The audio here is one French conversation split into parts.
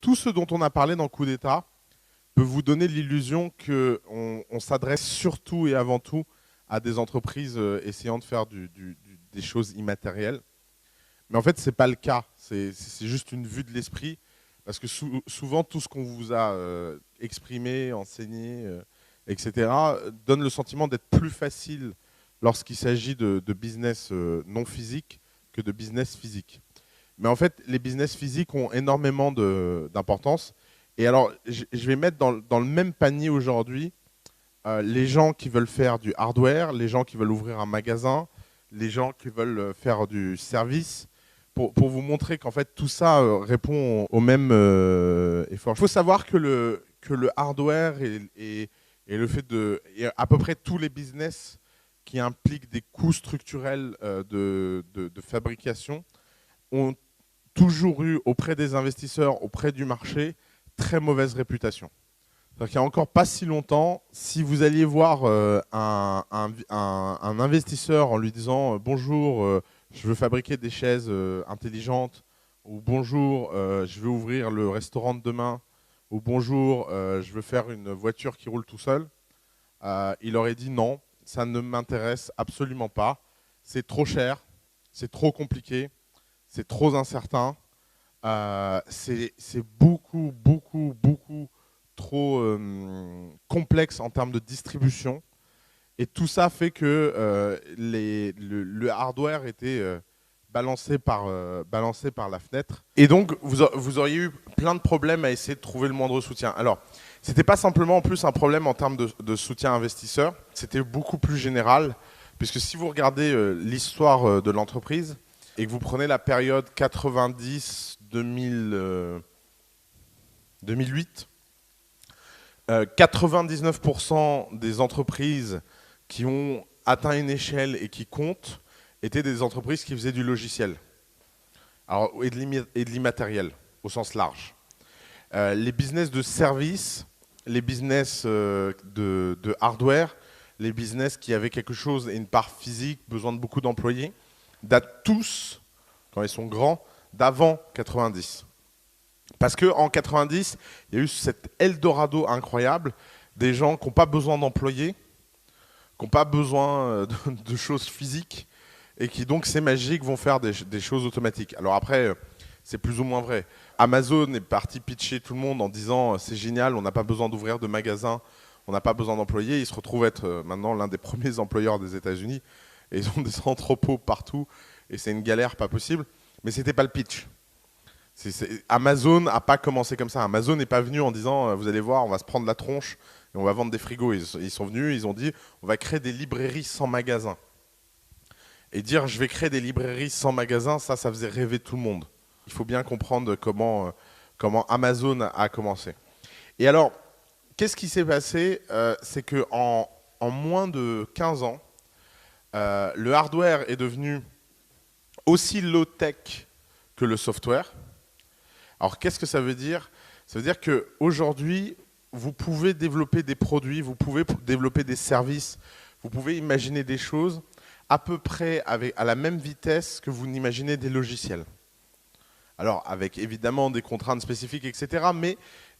tout ce dont on a parlé dans Coup d'État peut vous donner l'illusion qu'on s'adresse surtout et avant tout à des entreprises essayant de faire des choses immatérielles. Mais en fait, ce n'est pas le cas. C'est juste une vue de l'esprit. Parce que souvent, tout ce qu'on vous a exprimé, enseigné, etc., donne le sentiment d'être plus facile lorsqu'il s'agit de business non physique que de business physique. Mais en fait, les business physiques ont énormément d'importance. Et alors, je vais mettre dans le même panier aujourd'hui les gens qui veulent faire du hardware, les gens qui veulent ouvrir un magasin, les gens qui veulent faire du service, pour vous montrer qu'en fait, tout ça répond au même effort. Il faut savoir que le hardware et le fait et à peu près tous les business qui impliquent des coûts structurels de fabrication ont toujours eu auprès des investisseurs, auprès du marché, très mauvaise réputation. C'est-à-dire qu'il n'y a encore pas si longtemps, si vous alliez voir un investisseur en lui disant bonjour, je veux fabriquer des chaises intelligentes, ou bonjour, je veux ouvrir le restaurant de demain, ou bonjour, je veux faire une voiture qui roule tout seul, il aurait dit non, ça ne m'intéresse absolument pas, c'est trop cher, c'est trop compliqué, c'est trop incertain, c'est beaucoup, beaucoup, beaucoup trop complexe en termes de distribution. Et tout ça fait que le hardware était balancé par la fenêtre. Et donc, vous auriez eu plein de problèmes à essayer de trouver le moindre soutien. Alors, ce n'était pas simplement en plus un problème en termes de soutien investisseur, c'était beaucoup plus général, puisque si vous regardez l'histoire de l'entreprise, et que vous prenez la période 90-2008, 99% des entreprises qui ont atteint une échelle et qui comptent étaient des entreprises qui faisaient du logiciel et de l'immatériel au sens large. Les business de service, les business de hardware, les business qui avaient quelque chose et une part physique, besoin de beaucoup d'employés, datent tous, quand ils sont grands, d'avant 90. Parce qu'en 90, il y a eu cet Eldorado incroyable des gens qui n'ont pas besoin d'employés, qui n'ont pas besoin de choses physiques, et qui donc, c'est magique, vont faire des choses automatiques. Alors après, c'est plus ou moins vrai. Amazon est parti pitcher tout le monde en disant c'est génial, on n'a pas besoin d'ouvrir de magasins, on n'a pas besoin d'employés. Ils se retrouvent être maintenant l'un des premiers employeurs des États-Unis. Et ils ont des entrepôts partout et c'est une galère pas possible. Mais ce n'était pas le pitch. Amazon n'a pas commencé comme ça. Amazon n'est pas venu en disant vous allez voir, on va se prendre la tronche et on va vendre des frigos. Ils sont venus, ils ont dit on va créer des librairies sans magasin. Et dire je vais créer des librairies sans magasin, ça faisait rêver tout le monde. Il faut bien comprendre comment Amazon a commencé. Et alors, qu'est-ce qui s'est passé c'est qu'en moins de 15 ans, le hardware est devenu aussi low-tech que le software. Alors, qu'est-ce que ça veut dire? Ça veut dire qu'aujourd'hui, vous pouvez développer des produits, vous pouvez développer des services, vous pouvez imaginer des choses à peu près à la même vitesse que vous n'imaginez des logiciels. Alors, avec évidemment des contraintes spécifiques, etc.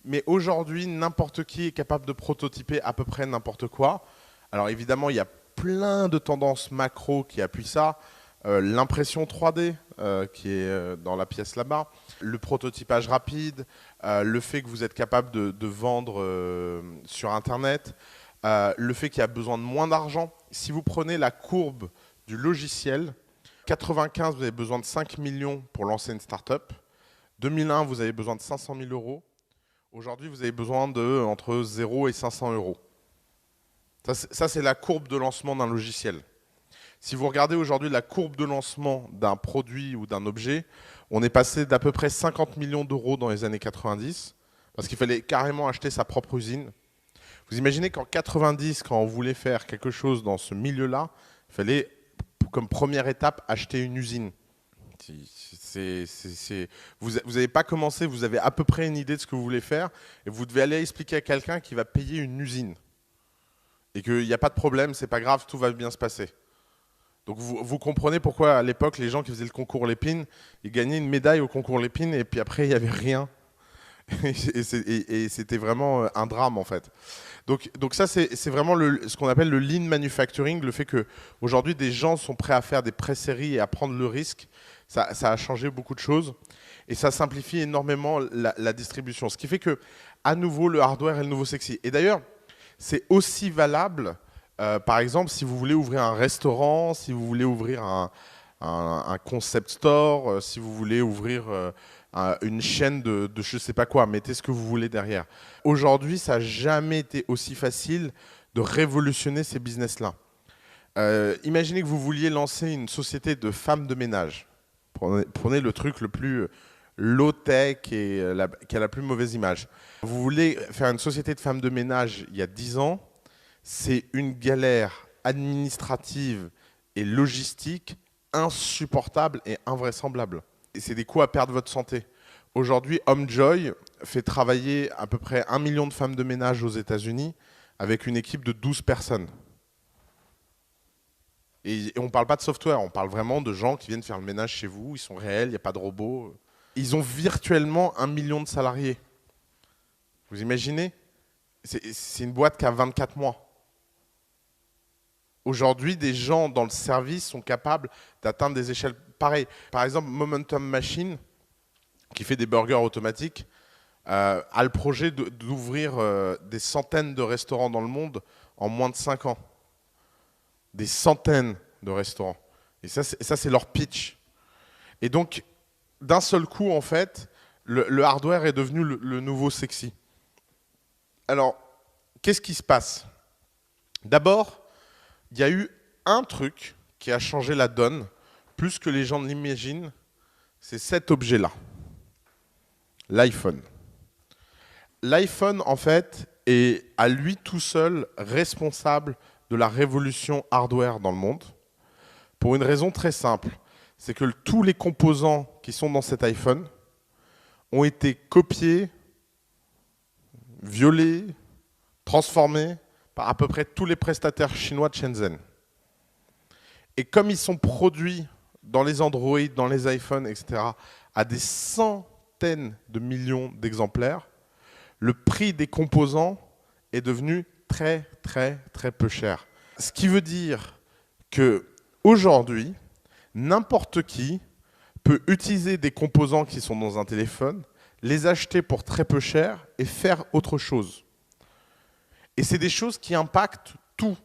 Mais aujourd'hui, n'importe qui est capable de prototyper à peu près n'importe quoi. Alors, évidemment, il y a plein de tendances macro qui appuient ça. L'impression 3D qui est dans la pièce là-bas, le prototypage rapide, le fait que vous êtes capable de vendre sur Internet, le fait qu'il y a besoin de moins d'argent. Si vous prenez la courbe du logiciel, 95, vous avez besoin de 5 millions pour lancer une start-up. 2001, vous avez besoin de 500 000 euros. Aujourd'hui, vous avez besoin entre 0 et 500 euros. Ça c'est la courbe de lancement d'un logiciel. Si vous regardez aujourd'hui la courbe de lancement d'un produit ou d'un objet, on est passé d'à peu près 50 millions d'euros dans les années 90, parce qu'il fallait carrément acheter sa propre usine. Vous imaginez qu'en 90, quand on voulait faire quelque chose dans ce milieu-là, il fallait, comme première étape, acheter une usine. Vous n'avez pas commencé, vous avez à peu près une idée de ce que vous voulez faire, et vous devez aller expliquer à quelqu'un qui va payer une usine. Et qu'il n'y a pas de problème, c'est pas grave, tout va bien se passer. Donc vous comprenez pourquoi à l'époque les gens qui faisaient le concours Lépine, ils gagnaient une médaille au concours Lépine et puis après il n'y avait rien. Et c'était vraiment un drame en fait. Donc ça, c'est vraiment ce qu'on appelle le lean manufacturing, le fait qu'aujourd'hui, des gens sont prêts à faire des pré-séries et à prendre le risque. Ça a changé beaucoup de choses et ça simplifie énormément la distribution. Ce qui fait que, à nouveau, le hardware est le nouveau sexy. Et d'ailleurs, c'est aussi valable, par exemple, si vous voulez ouvrir un restaurant, si vous voulez ouvrir un concept store, si vous voulez ouvrir une chaîne de je ne sais pas quoi, mettez ce que vous voulez derrière. Aujourd'hui, ça n'a jamais été aussi facile de révolutionner ces business-là. Imaginez que vous vouliez lancer une société de femmes de ménage. Prenez le truc le plus low-tech et qui a la plus mauvaise image. Vous voulez faire une société de femmes de ménage il y a 10 ans, c'est une galère administrative et logistique insupportable et invraisemblable. Et c'est des coûts à perdre votre santé. Aujourd'hui, Homejoy fait travailler à peu près 1 million de femmes de ménage aux États-Unis avec une équipe de 12 personnes. Et on ne parle pas de software, on parle vraiment de gens qui viennent faire le ménage chez vous, ils sont réels, il n'y a pas de robots. Ils ont virtuellement 1 million de salariés. Vous imaginez? C'est une boîte qui a 24 mois. Aujourd'hui, des gens dans le service sont capables d'atteindre des échelles pareilles. Par exemple, Momentum Machine, qui fait des burgers automatiques, a le projet d'ouvrir des centaines de restaurants dans le monde en moins de 5 ans. Des centaines de restaurants. Et ça, c'est leur pitch. Et donc, d'un seul coup, en fait, le hardware est devenu le nouveau sexy. Alors, qu'est-ce qui se passe? D'abord, il y a eu un truc qui a changé la donne, plus que les gens ne l'imaginent, c'est cet objet-là, l'iPhone. L'iPhone, en fait, est à lui tout seul responsable de la révolution hardware dans le monde, pour une raison très simple, c'est que tous les composants qui sont dans cet iPhone ont été copiés, violés, transformés par à peu près tous les prestataires chinois de Shenzhen. Et comme ils sont produits dans les Android, dans les iPhones, etc., à des centaines de millions d'exemplaires, le prix des composants est devenu très, très, très peu cher. Ce qui veut dire qu'aujourd'hui, n'importe qui peut utiliser des composants qui sont dans un téléphone, les acheter pour très peu cher et faire autre chose. Et c'est des choses qui impactent tout.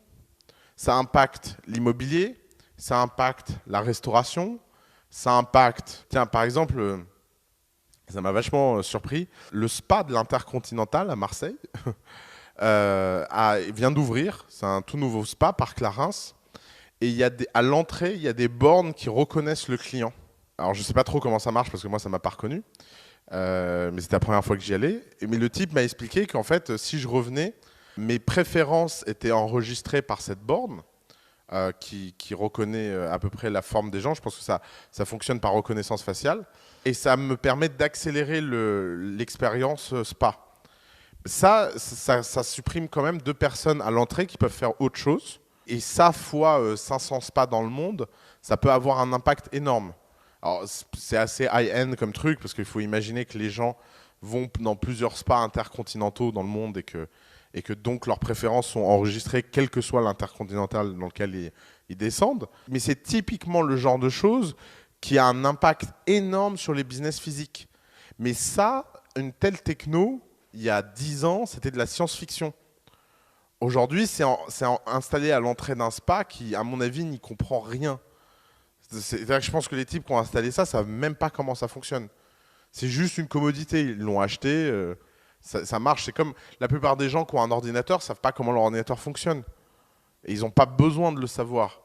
Ça impacte l'immobilier, ça impacte la restauration, ça impacte... Tiens, par exemple, ça m'a vachement surpris, le spa de l'Intercontinental à Marseille vient d'ouvrir. C'est un tout nouveau spa, Parc la Reims. Et à l'entrée, il y a des bornes qui reconnaissent le client. Alors, je ne sais pas trop comment ça marche parce que moi, ça ne m'a pas reconnu. Mais c'était la première fois que j'y allais. Mais le type m'a expliqué qu'en fait, si je revenais, mes préférences étaient enregistrées par cette borne qui reconnaît à peu près la forme des gens. Je pense que ça fonctionne par reconnaissance faciale. Et ça me permet d'accélérer l'expérience spa. Ça supprime quand même 2 personnes à l'entrée qui peuvent faire autre chose. Et ça, fois 500 spas dans le monde, ça peut avoir un impact énorme. Alors, c'est assez high-end comme truc, parce qu'il faut imaginer que les gens vont dans plusieurs spas intercontinentaux dans le monde et que donc leurs préférences sont enregistrées, quel que soit l'intercontinental dans lequel ils descendent. Mais c'est typiquement le genre de choses qui a un impact énorme sur les business physiques. Mais ça, une telle techno, il y a 10 ans, c'était de la science-fiction. Aujourd'hui, c'est installé à l'entrée d'un spa qui, à mon avis, n'y comprend rien. Je pense que les types qui ont installé ça ne savent même pas comment ça fonctionne. C'est juste une commodité. Ils l'ont acheté, ça marche. C'est comme la plupart des gens qui ont un ordinateur ne savent pas comment leur ordinateur fonctionne. Et ils n'ont pas besoin de le savoir.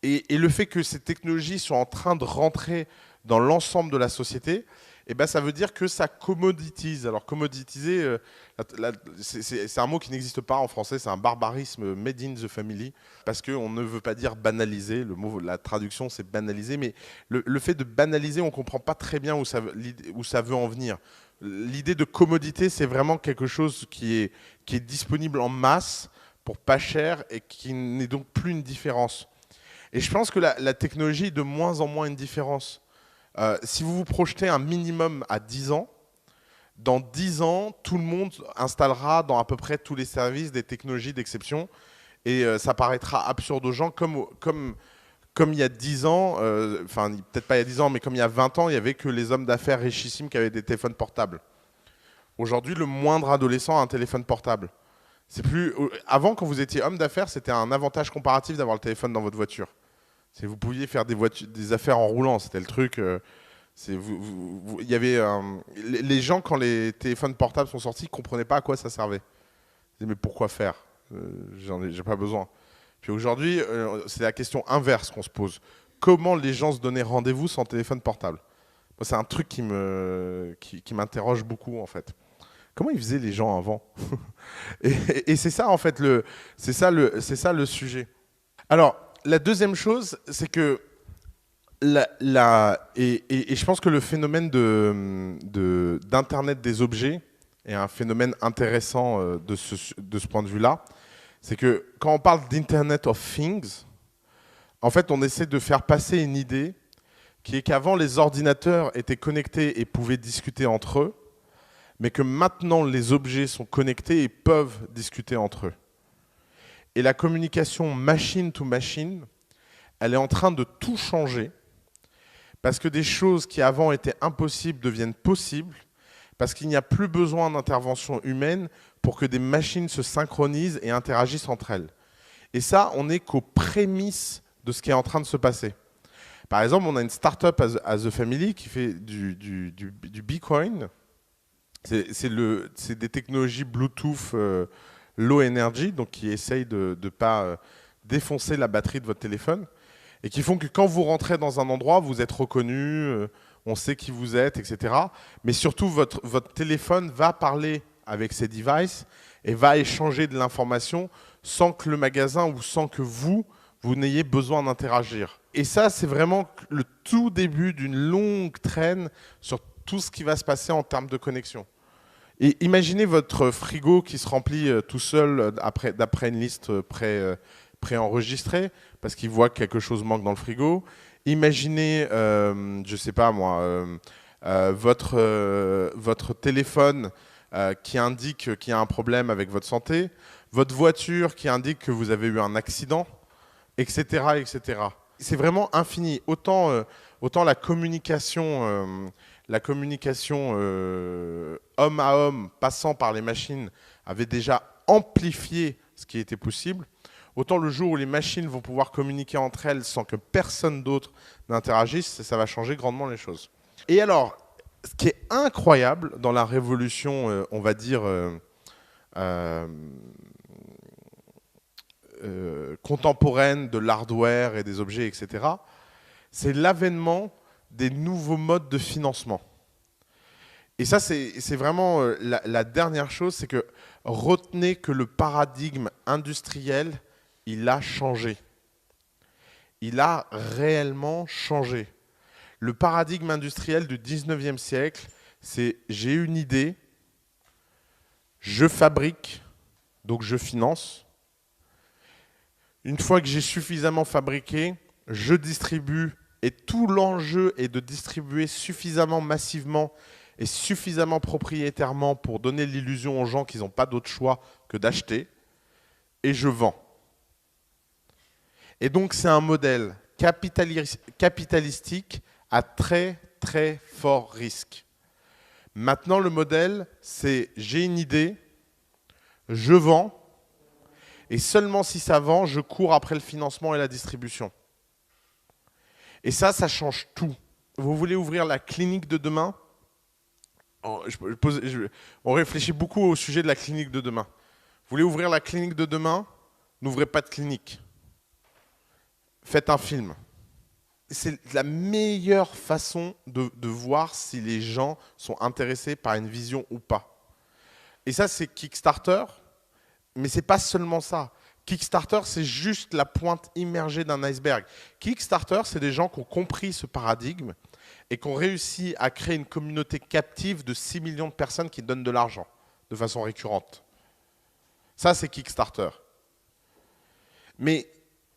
Et le fait que ces technologies soient en train de rentrer dans l'ensemble de la société, eh ben, ça veut dire que ça commoditise. Alors commoditiser, c'est un mot qui n'existe pas en français, c'est un barbarisme made in the family, parce qu'on ne veut pas dire banaliser, la traduction c'est banaliser, mais le fait de banaliser, on ne comprend pas très bien où ça veut en venir. L'idée de commodité, c'est vraiment quelque chose qui est disponible en masse, pour pas cher, et qui n'est donc plus une différence. Et je pense que la technologie est de moins en moins une différence. Si vous vous projetez un minimum à 10 ans, Dans 10 ans, tout le monde installera dans à peu près tous les services des technologies d'exception. Et ça paraîtra absurde aux gens comme il y a 10 ans, enfin peut-être pas il y a 10 ans, mais comme il y a 20 ans, il n'y avait que les hommes d'affaires richissimes qui avaient des téléphones portables. Aujourd'hui, le moindre adolescent a un téléphone portable. C'est plus... Avant, quand vous étiez homme d'affaires, c'était un avantage comparatif d'avoir le téléphone dans votre voiture. Vous pouviez faire des affaires en roulant, c'était le truc. Il y avait, les gens, quand les téléphones portables sont sortis, ne comprenaient pas à quoi ça servait. Ils disaient, mais pourquoi faire? J'ai pas besoin. Puis aujourd'hui, c'est la question inverse qu'on se pose. Comment les gens se donnaient rendez-vous sans téléphone portable? Moi, c'est un truc qui m'interroge beaucoup, en fait. Comment ils faisaient les gens avant? Et c'est ça, en fait, c'est ça le sujet. Alors, la deuxième chose, c'est que et je pense que le phénomène d'Internet des objets est un phénomène intéressant de ce point de vue-là. C'est que quand on parle d'Internet of Things, en fait, on essaie de faire passer une idée qui est qu'avant, les ordinateurs étaient connectés et pouvaient discuter entre eux, mais que maintenant, les objets sont connectés et peuvent discuter entre eux. Et la communication machine to machine, elle est en train de tout changer, parce que des choses qui avant étaient impossibles deviennent possibles, parce qu'il n'y a plus besoin d'intervention humaine pour que des machines se synchronisent et interagissent entre elles. Et ça, on n'est qu'aux prémices de ce qui est en train de se passer. Par exemple, on a une startup as a family qui fait du Bitcoin. C'est des technologies Bluetooth low energy, donc qui essayent de ne pas défoncer la batterie de votre téléphone, et qui font que quand vous rentrez dans un endroit, vous êtes reconnu, on sait qui vous êtes, etc. Mais surtout, votre téléphone va parler avec ces devices et va échanger de l'information sans que le magasin ou sans que vous n'ayez besoin d'interagir. Et ça, c'est vraiment le tout début d'une longue traîne sur tout ce qui va se passer en termes de connexion. Et imaginez votre frigo qui se remplit tout seul d'après une liste préenregistrée, parce qu'il voit que quelque chose manque dans le frigo. Imaginez, je ne sais pas moi, votre téléphone qui indique qu'il y a un problème avec votre santé, votre voiture qui indique que vous avez eu un accident, etc. etc. C'est vraiment infini. Autant la communication homme à homme passant par les machines avait déjà amplifié ce qui était possible, autant le jour où les machines vont pouvoir communiquer entre elles sans que personne d'autre n'interagisse, ça va changer grandement les choses. Et alors, ce qui est incroyable dans la révolution, on va dire, contemporaine de l'hardware et des objets, etc., c'est l'avènement des nouveaux modes de financement. Et ça, c'est vraiment la dernière chose, c'est que retenez que le paradigme industriel, il a changé. Il a réellement changé. Le paradigme industriel du 19e siècle, c'est j'ai une idée, je fabrique, donc je finance. Une fois que j'ai suffisamment fabriqué, je distribue, et tout l'enjeu est de distribuer suffisamment massivement et suffisamment propriétairement pour donner l'illusion aux gens qu'ils n'ont pas d'autre choix que d'acheter, et je vends. Et donc c'est un modèle capitalistique à très très fort risque. Maintenant le modèle, c'est j'ai une idée, je vends, et seulement si ça vend, je cours après le financement et la distribution. Et ça change tout. Vous voulez ouvrir la clinique de demain? On réfléchit beaucoup au sujet de la clinique de demain. Vous voulez ouvrir la clinique de demain? N'ouvrez pas de clinique. Faites un film. C'est la meilleure façon de voir si les gens sont intéressés par une vision ou pas. Et ça, c'est Kickstarter, mais c'est pas seulement ça. Kickstarter, c'est juste la pointe immergée d'un iceberg. Kickstarter, c'est des gens qui ont compris ce paradigme et qui ont réussi à créer une communauté captive de 6 millions de personnes qui donnent de l'argent de façon récurrente. Ça, c'est Kickstarter. Mais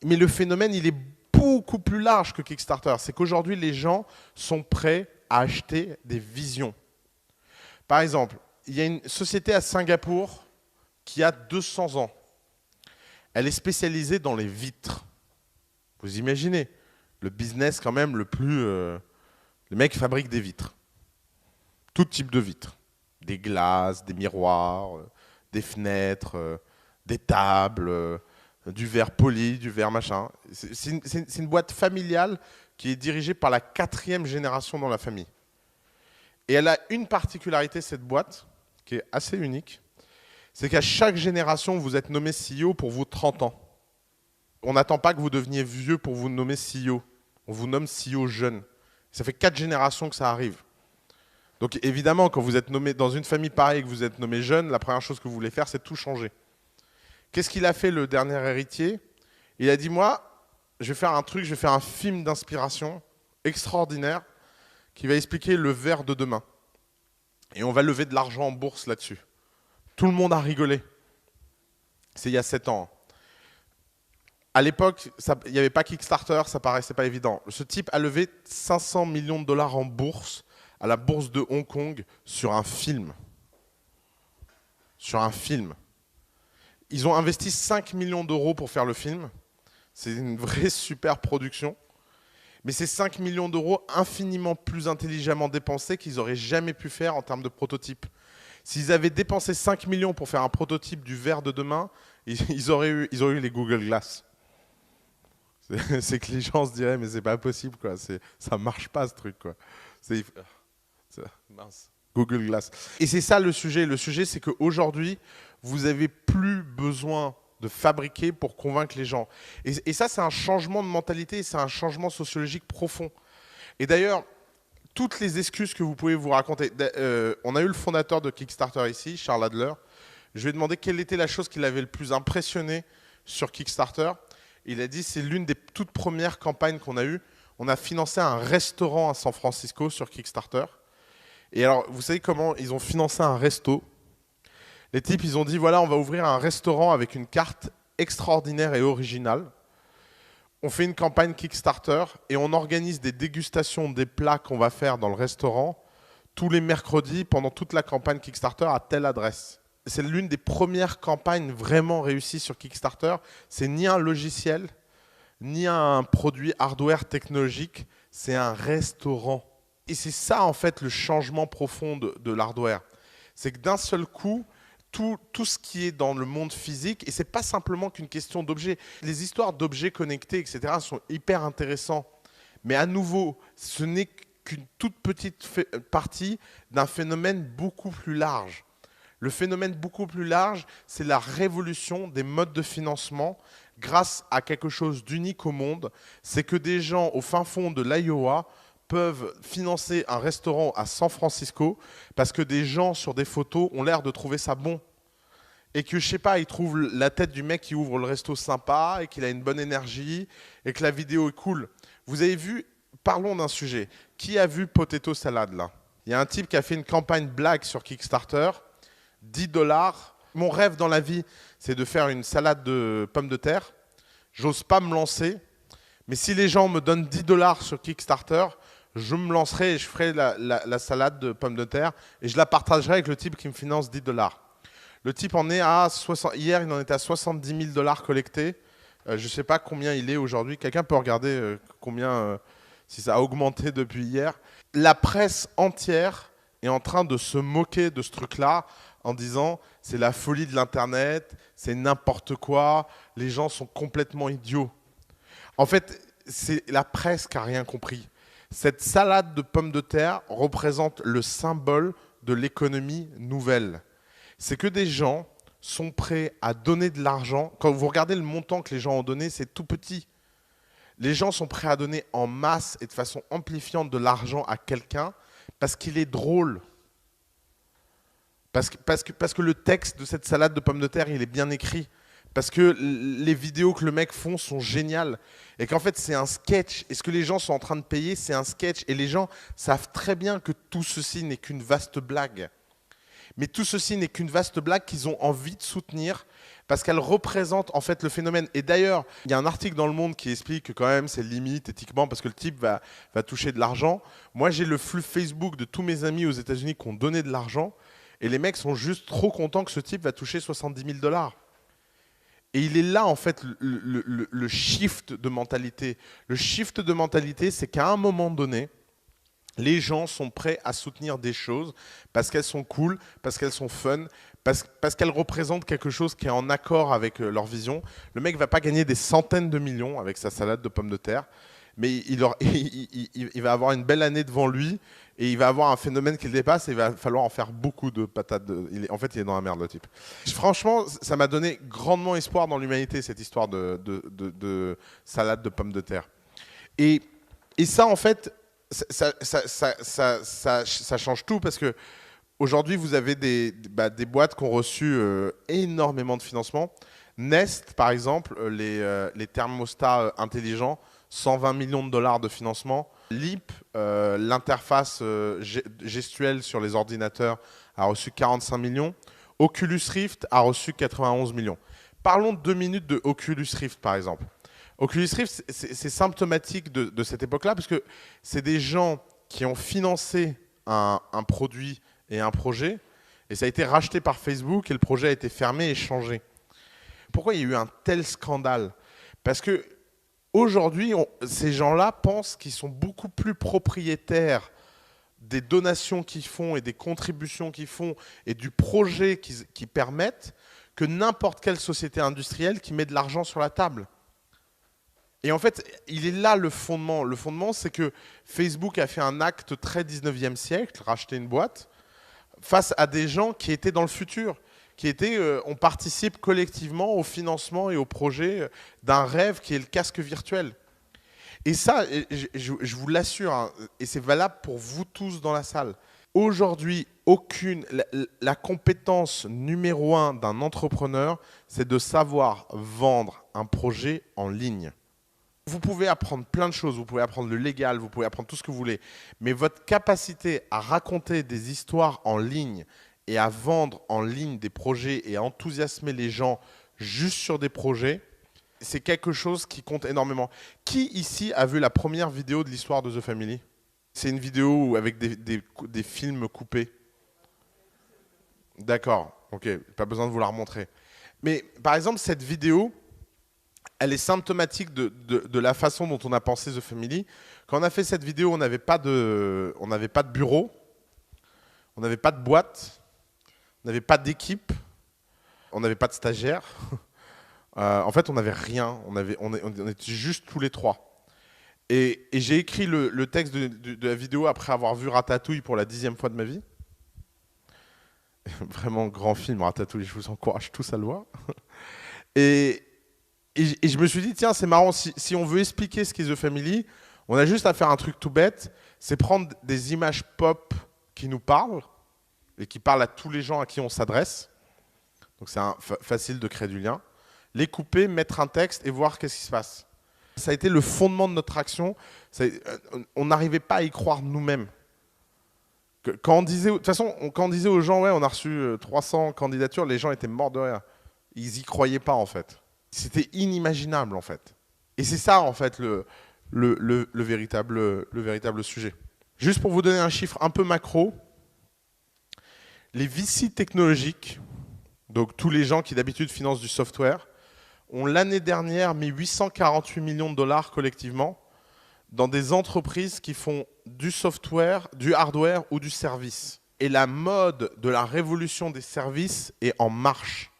le phénomène, il est beaucoup plus large que Kickstarter. C'est qu'aujourd'hui, les gens sont prêts à acheter des visions. Par exemple, il y a une société à Singapour qui a 200 ans. Elle est spécialisée dans les vitres. Vous imaginez, le business quand même le plus... les mecs fabriquent des vitres. Tout type de vitres. Des glaces, des miroirs, des fenêtres, des tables, du verre poli, du verre machin. C'est une boîte familiale qui est dirigée par la 4e génération dans la famille. Et elle a une particularité, cette boîte, qui est assez unique, c'est qu'à chaque génération, vous êtes nommé CEO pour vos 30 ans. On n'attend pas que vous deveniez vieux pour vous nommer CEO. On vous nomme CEO jeune. Ça fait 4 générations que ça arrive. Donc évidemment, quand vous êtes nommé dans une famille pareille et que vous êtes nommé jeune, la première chose que vous voulez faire, c'est tout changer. Qu'est-ce qu'il a fait, le dernier héritier? Il a dit, moi, je vais faire un truc, je vais faire un film d'inspiration extraordinaire qui va expliquer le verre de demain. Et on va lever de l'argent en bourse là-dessus. Tout le monde a rigolé. C'est il y a 7 ans. À l'époque, il n'y avait pas Kickstarter, ça paraissait pas évident. Ce type a levé 500 millions de dollars en bourse, à la bourse de Hong Kong, sur un film. Sur un film. Ils ont investi 5 millions d'euros pour faire le film. C'est une vraie super production. Mais c'est 5 millions d'euros infiniment plus intelligemment dépensés qu'ils n'auraient jamais pu faire en termes de prototype. S'ils avaient dépensé 5 millions pour faire un prototype du verre de demain, ils auraient eu les Google Glass. C'est que les gens se diraient, mais c'est pas possible, quoi. Ça marche pas, ce truc, quoi. Mince. Google Glass. Et c'est ça le sujet. Le sujet, c'est qu'aujourd'hui, vous n'avez plus besoin de fabriquer pour convaincre les gens. Et ça, c'est un changement de mentalité, c'est un changement sociologique profond. Et d'ailleurs, toutes les excuses que vous pouvez vous raconter. On a eu le fondateur de Kickstarter ici, Charles Adler. Je lui ai demandé quelle était la chose qui l'avait le plus impressionné sur Kickstarter. Il a dit c'est l'une des toutes premières campagnes qu'on a eues. On a financé un restaurant à San Francisco sur Kickstarter. Et alors, vous savez comment ils ont financé un resto? Les types, ils ont dit, voilà, on va ouvrir un restaurant avec une carte extraordinaire et originale. On fait une campagne Kickstarter et on organise des dégustations des plats qu'on va faire dans le restaurant tous les mercredis pendant toute la campagne Kickstarter à telle adresse. C'est l'une des premières campagnes vraiment réussies sur Kickstarter. C'est ni un logiciel, ni un produit hardware technologique, c'est un restaurant. Et c'est ça, en fait, le changement profond de l'hardware. C'est que d'un seul coup, tout ce qui est dans le monde physique, et ce n'est pas simplement qu'une question d'objets. Les histoires d'objets connectés, etc., sont hyper intéressants. Mais à nouveau, ce n'est qu'une toute petite partie d'un phénomène beaucoup plus large. Le phénomène beaucoup plus large, c'est la révolution des modes de financement grâce à quelque chose d'unique au monde. C'est que des gens au fin fond de l'Iowa peuvent financer un restaurant à San Francisco parce que des gens sur des photos ont l'air de trouver ça bon. Et que, je sais pas, ils trouvent la tête du mec qui ouvre le resto sympa et qu'il a une bonne énergie et que la vidéo est cool. Vous avez vu, parlons d'un sujet. Qui a vu Potato Salad là? Il y a un type qui a fait une campagne blague sur Kickstarter, 10 $. Mon rêve dans la vie, c'est de faire une salade de pommes de terre. J'ose pas me lancer, mais si les gens me donnent 10 $ sur Kickstarter, je me lancerai et je ferai la salade de pommes de terre et je la partagerai avec le type qui me finance 10 $. Le type en est à 60. Hier, il en était à 70 000 $ collectés. Je ne sais pas combien il est aujourd'hui. Quelqu'un peut regarder combien, si ça a augmenté depuis hier. La presse entière est en train de se moquer de ce truc-là en disant c'est la folie de l'Internet, c'est n'importe quoi, les gens sont complètement idiots. En fait, c'est la presse qui n'a rien compris. Cette salade de pommes de terre représente le symbole de l'économie nouvelle. C'est que des gens sont prêts à donner de l'argent. Quand vous regardez le montant que les gens ont donné, c'est tout petit. Les gens sont prêts à donner en masse et de façon amplifiante de l'argent à quelqu'un parce qu'il est drôle. Parce que le texte de cette salade de pommes de terre, il est bien écrit. Parce que les vidéos que le mec font sont géniales. Et qu'en fait, c'est un sketch. Et ce que les gens sont en train de payer, c'est un sketch. Et les gens savent très bien que tout ceci n'est qu'une vaste blague. Mais tout ceci n'est qu'une vaste blague qu'ils ont envie de soutenir parce qu'elle représente en fait le phénomène. Et d'ailleurs, il y a un article dans Le Monde qui explique que quand même c'est limite éthiquement parce que le type va toucher de l'argent. Moi, j'ai le flux Facebook de tous mes amis aux États-Unis qui ont donné de l'argent. Et les mecs sont juste trop contents que ce type va toucher 70 000 $. Et il est là, en fait, le shift de mentalité. Le shift de mentalité, c'est qu'à un moment donné, les gens sont prêts à soutenir des choses parce qu'elles sont cool, parce qu'elles sont fun, parce qu'elles représentent quelque chose qui est en accord avec leur vision. Le mec ne va pas gagner des centaines de millions avec sa salade de pommes de terre, mais il va avoir une belle année devant lui et il va avoir un phénomène qui le dépasse et il va falloir en faire beaucoup de patates. En fait, il est dans la merde, le type. Franchement, ça m'a donné grandement espoir dans l'humanité, cette histoire de salade de pommes de terre. Et ça, en fait, ça change tout parce que aujourd'hui, vous avez des boîtes qui ont reçu énormément de financement. Nest, par exemple, les thermostats intelligents, 120 millions de $ de financement. Leap, l'interface gestuelle sur les ordinateurs, a reçu 45 millions. Oculus Rift a reçu 91 millions. Parlons 2 minutes de Oculus Rift, par exemple. Oculus Rift, c'est symptomatique de cette époque-là, parce que c'est des gens qui ont financé un produit et un projet, et ça a été racheté par Facebook, et le projet a été fermé et changé. Pourquoi il y a eu un tel scandale? Parce que aujourd'hui, ces gens-là pensent qu'ils sont beaucoup plus propriétaires des donations qu'ils font et des contributions qu'ils font et du projet qu'ils permettent que n'importe quelle société industrielle qui met de l'argent sur la table. Et en fait, il est là le fondement. Le fondement, c'est que Facebook a fait un acte très 19e siècle, racheter une boîte, face à des gens qui étaient dans le futur, on participe collectivement au financement et au projet d'un rêve qui est le casque virtuel. Et ça, je vous l'assure, hein, et c'est valable pour vous tous dans la salle. Aujourd'hui, la compétence numéro 1 d'un entrepreneur, c'est de savoir vendre un projet en ligne. Vous pouvez apprendre plein de choses, vous pouvez apprendre le légal, vous pouvez apprendre tout ce que vous voulez, mais votre capacité à raconter des histoires en ligne et à vendre en ligne des projets et à enthousiasmer les gens juste sur des projets, c'est quelque chose qui compte énormément. Qui ici a vu la première vidéo de l'histoire de The Family? C'est une vidéo avec des films coupés. D'accord, ok, pas besoin de vous la remontrer. Mais par exemple, cette vidéo, elle est symptomatique de la façon dont on a pensé The Family. Quand on a fait cette vidéo, on n'avait pas de bureau, on n'avait pas de boîte, on n'avait pas d'équipe, on n'avait pas de stagiaire. En fait, on n'avait rien, on était juste tous les trois. Et j'ai écrit le texte de la vidéo après avoir vu Ratatouille pour la 10e fois de ma vie. Vraiment grand film, Ratatouille, je vous encourage tous à le voir. Et je me suis dit, tiens, c'est marrant, si on veut expliquer ce qu'est The Family, on a juste à faire un truc tout bête, c'est prendre des images pop qui nous parlent, et qui parlent à tous les gens à qui on s'adresse. Donc c'est facile de créer du lien. Les couper, mettre un texte et voir qu'est-ce qui se passe. Ça a été le fondement de notre action. On n'arrivait pas à y croire nous-mêmes. Quand on disait, de toute façon, quand on disait aux gens, ouais, on a reçu 300 candidatures, les gens étaient morts de rire. Ils n'y croyaient pas, en fait. C'était inimaginable, en fait. Et c'est ça, en fait, le véritable sujet. Juste pour vous donner un chiffre un peu macro, les VC technologiques, donc tous les gens qui d'habitude financent du software, ont l'année dernière mis 848 millions de $ collectivement dans des entreprises qui font du software, du hardware ou du service. Et la mode de la révolution des services est en marche.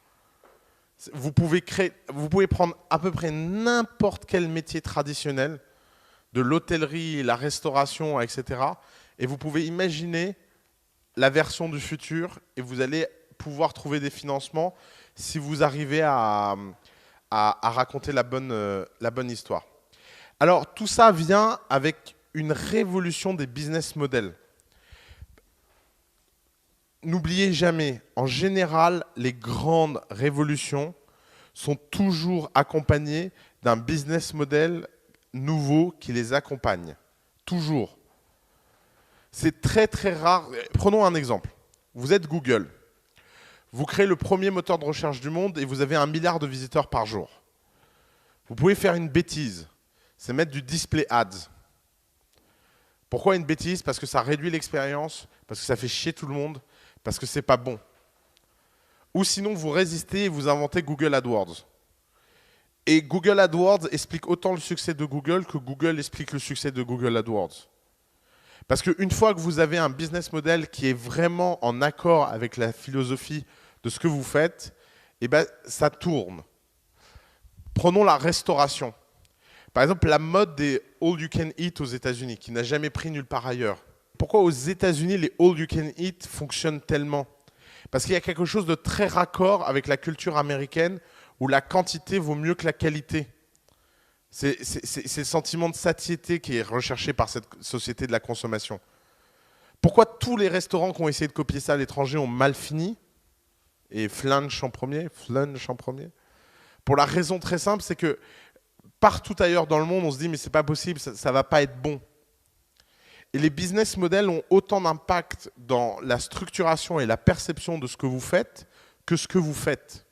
Vous pouvez prendre à peu près n'importe quel métier traditionnel, de l'hôtellerie, la restauration, etc. Et vous pouvez imaginer la version du futur et vous allez pouvoir trouver des financements si vous arrivez à raconter la bonne histoire. Alors, tout ça vient avec une révolution des business models. N'oubliez jamais, en général, les grandes révolutions sont toujours accompagnées d'un business model nouveau qui les accompagne. Toujours. C'est très très rare. Prenons un exemple. Vous êtes Google. Vous créez le premier moteur de recherche du monde et vous avez 1 milliard de visiteurs par jour. Vous pouvez faire une bêtise, c'est mettre du display ads. Pourquoi une bêtise? Parce que ça réduit l'expérience, parce que ça fait chier tout le monde, parce que c'est pas bon. Ou sinon, vous résistez et vous inventez Google AdWords. Et Google AdWords explique autant le succès de Google que Google explique le succès de Google AdWords. Parce qu'une fois que vous avez un business model qui est vraiment en accord avec la philosophie de ce que vous faites, eh ben, ça tourne. Prenons la restauration. Par exemple, la mode des all you can eat aux États-Unis, qui n'a jamais pris nulle part ailleurs. Pourquoi aux États-Unis les all you can eat fonctionnent tellement? Parce qu'il y a quelque chose de très raccord avec la culture américaine où la quantité vaut mieux que la qualité. C'est le sentiment de satiété qui est recherché par cette société de la consommation. Pourquoi tous les restaurants qui ont essayé de copier ça à l'étranger ont mal fini? Et flunch en premier? Pour la raison très simple, c'est que partout ailleurs dans le monde, on se dit mais c'est pas possible, ça va pas être bon. Et les business models ont autant d'impact dans la structuration et la perception de ce que vous faites que ce que vous faites.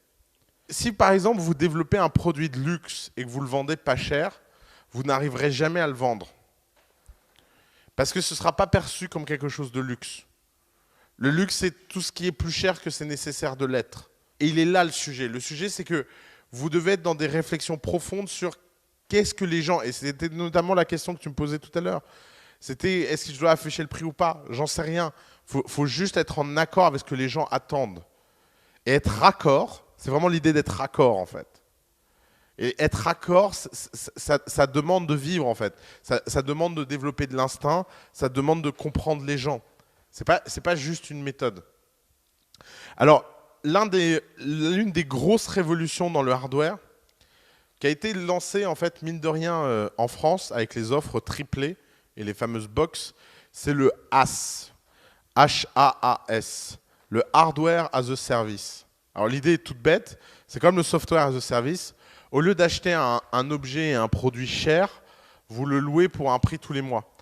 Si par exemple vous développez un produit de luxe et que vous le vendez pas cher, vous n'arriverez jamais à le vendre. Parce que ce ne sera pas perçu comme quelque chose de luxe. Le luxe, c'est tout ce qui est plus cher que c'est nécessaire de l'être. Et il est là le sujet. Le sujet, c'est que vous devez être dans des réflexions profondes sur qu'est-ce que les gens... Et c'était notamment la question que tu me posais tout à l'heure. C'était, est-ce que je dois afficher le prix ou pas? J'en sais rien. Faut juste être en accord avec ce que les gens attendent. Et être raccord, c'est vraiment l'idée d'être raccord, en fait. Et être raccord, ça demande de vivre, en fait. Ça demande de développer de l'instinct, ça demande de comprendre les gens. C'est pas juste une méthode. Alors, l'une des grosses révolutions dans le hardware, qui a été lancée, en fait, mine de rien, en France, avec les offres triplées et les fameuses box, c'est le HAAS. H-A-A-S. Le Hardware as a Service. Alors, l'idée est toute bête. C'est comme le Software as a Service. Au lieu d'acheter un objet et un produit cher, vous le louez pour un prix tous les mois.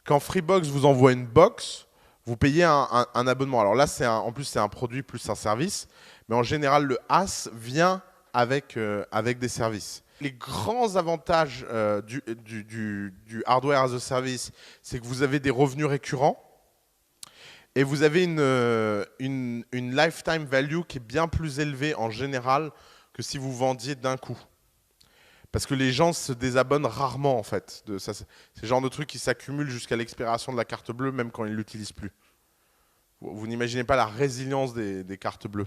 Quand Freebox vous envoie une box, vous payez un abonnement. Alors là, en plus, c'est un produit plus un service. Mais en général, le HAAS vient avec des services. Les grands avantages du Hardware as a Service, c'est que vous avez des revenus récurrents et vous avez une lifetime value qui est bien plus élevée en général que si vous vendiez d'un coup. Parce que les gens se désabonnent rarement, en fait. C'est le genre de truc qui s'accumule jusqu'à l'expiration de la carte bleue, même quand ils ne l'utilisent plus. Vous n'imaginez pas la résilience des cartes bleues.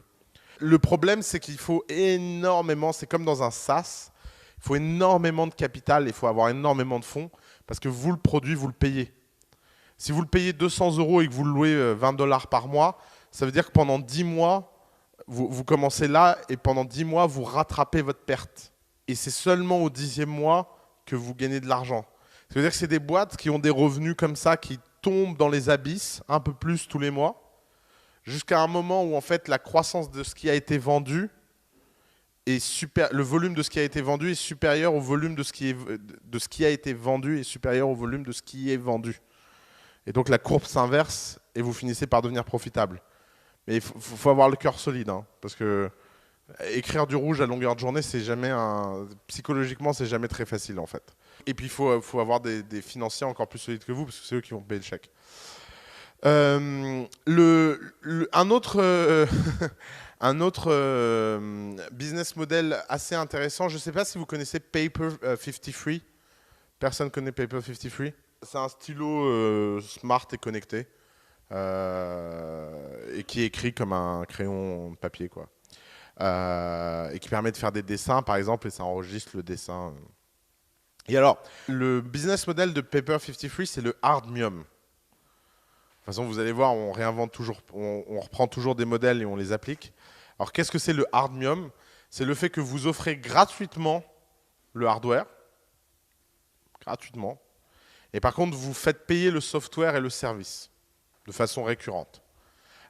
Le problème, c'est qu'il faut énormément, c'est comme dans un SaaS, il faut énormément de capital, il faut avoir énormément de fonds, parce que vous, le produit, vous le payez. Si vous le payez 200 € et que vous le louez 20 $ par mois, ça veut dire que pendant 10 mois, vous commencez là, et pendant 10 mois, vous rattrapez votre perte. Et c'est seulement au 10e mois que vous gagnez de l'argent. Ça veut dire que c'est des boîtes qui ont des revenus comme ça, qui tombent dans les abysses un peu plus tous les mois, jusqu'à un moment où en fait la croissance de ce qui a été vendu le volume de ce qui a été vendu est supérieur au volume de ce qui a été vendu est supérieur au volume de ce qui est vendu. Et donc la courbe s'inverse et vous finissez par devenir profitable. Mais il faut avoir le cœur solide, hein, parce que écrire du rouge à longueur de journée, psychologiquement, c'est jamais très facile en fait. Et puis il faut avoir des financiers encore plus solides que vous, parce que c'est eux qui vont payer le chèque. Un autre business model assez intéressant, je ne sais pas si vous connaissez Paper 53. Personne connaît Paper 53? C'est un stylo smart et connecté et qui écrit comme un crayon de papier, quoi. Et qui permet de faire des dessins, par exemple, et ça enregistre le dessin. Et alors, le business model de Paper 53, c'est le hardmium. De toute façon, vous allez voir, on réinvente toujours, on reprend toujours des modèles et on les applique. Alors, qu'est-ce que c'est le hardmium? C'est le fait que vous offrez gratuitement le hardware, gratuitement, et par contre, vous faites payer le software et le service de façon récurrente.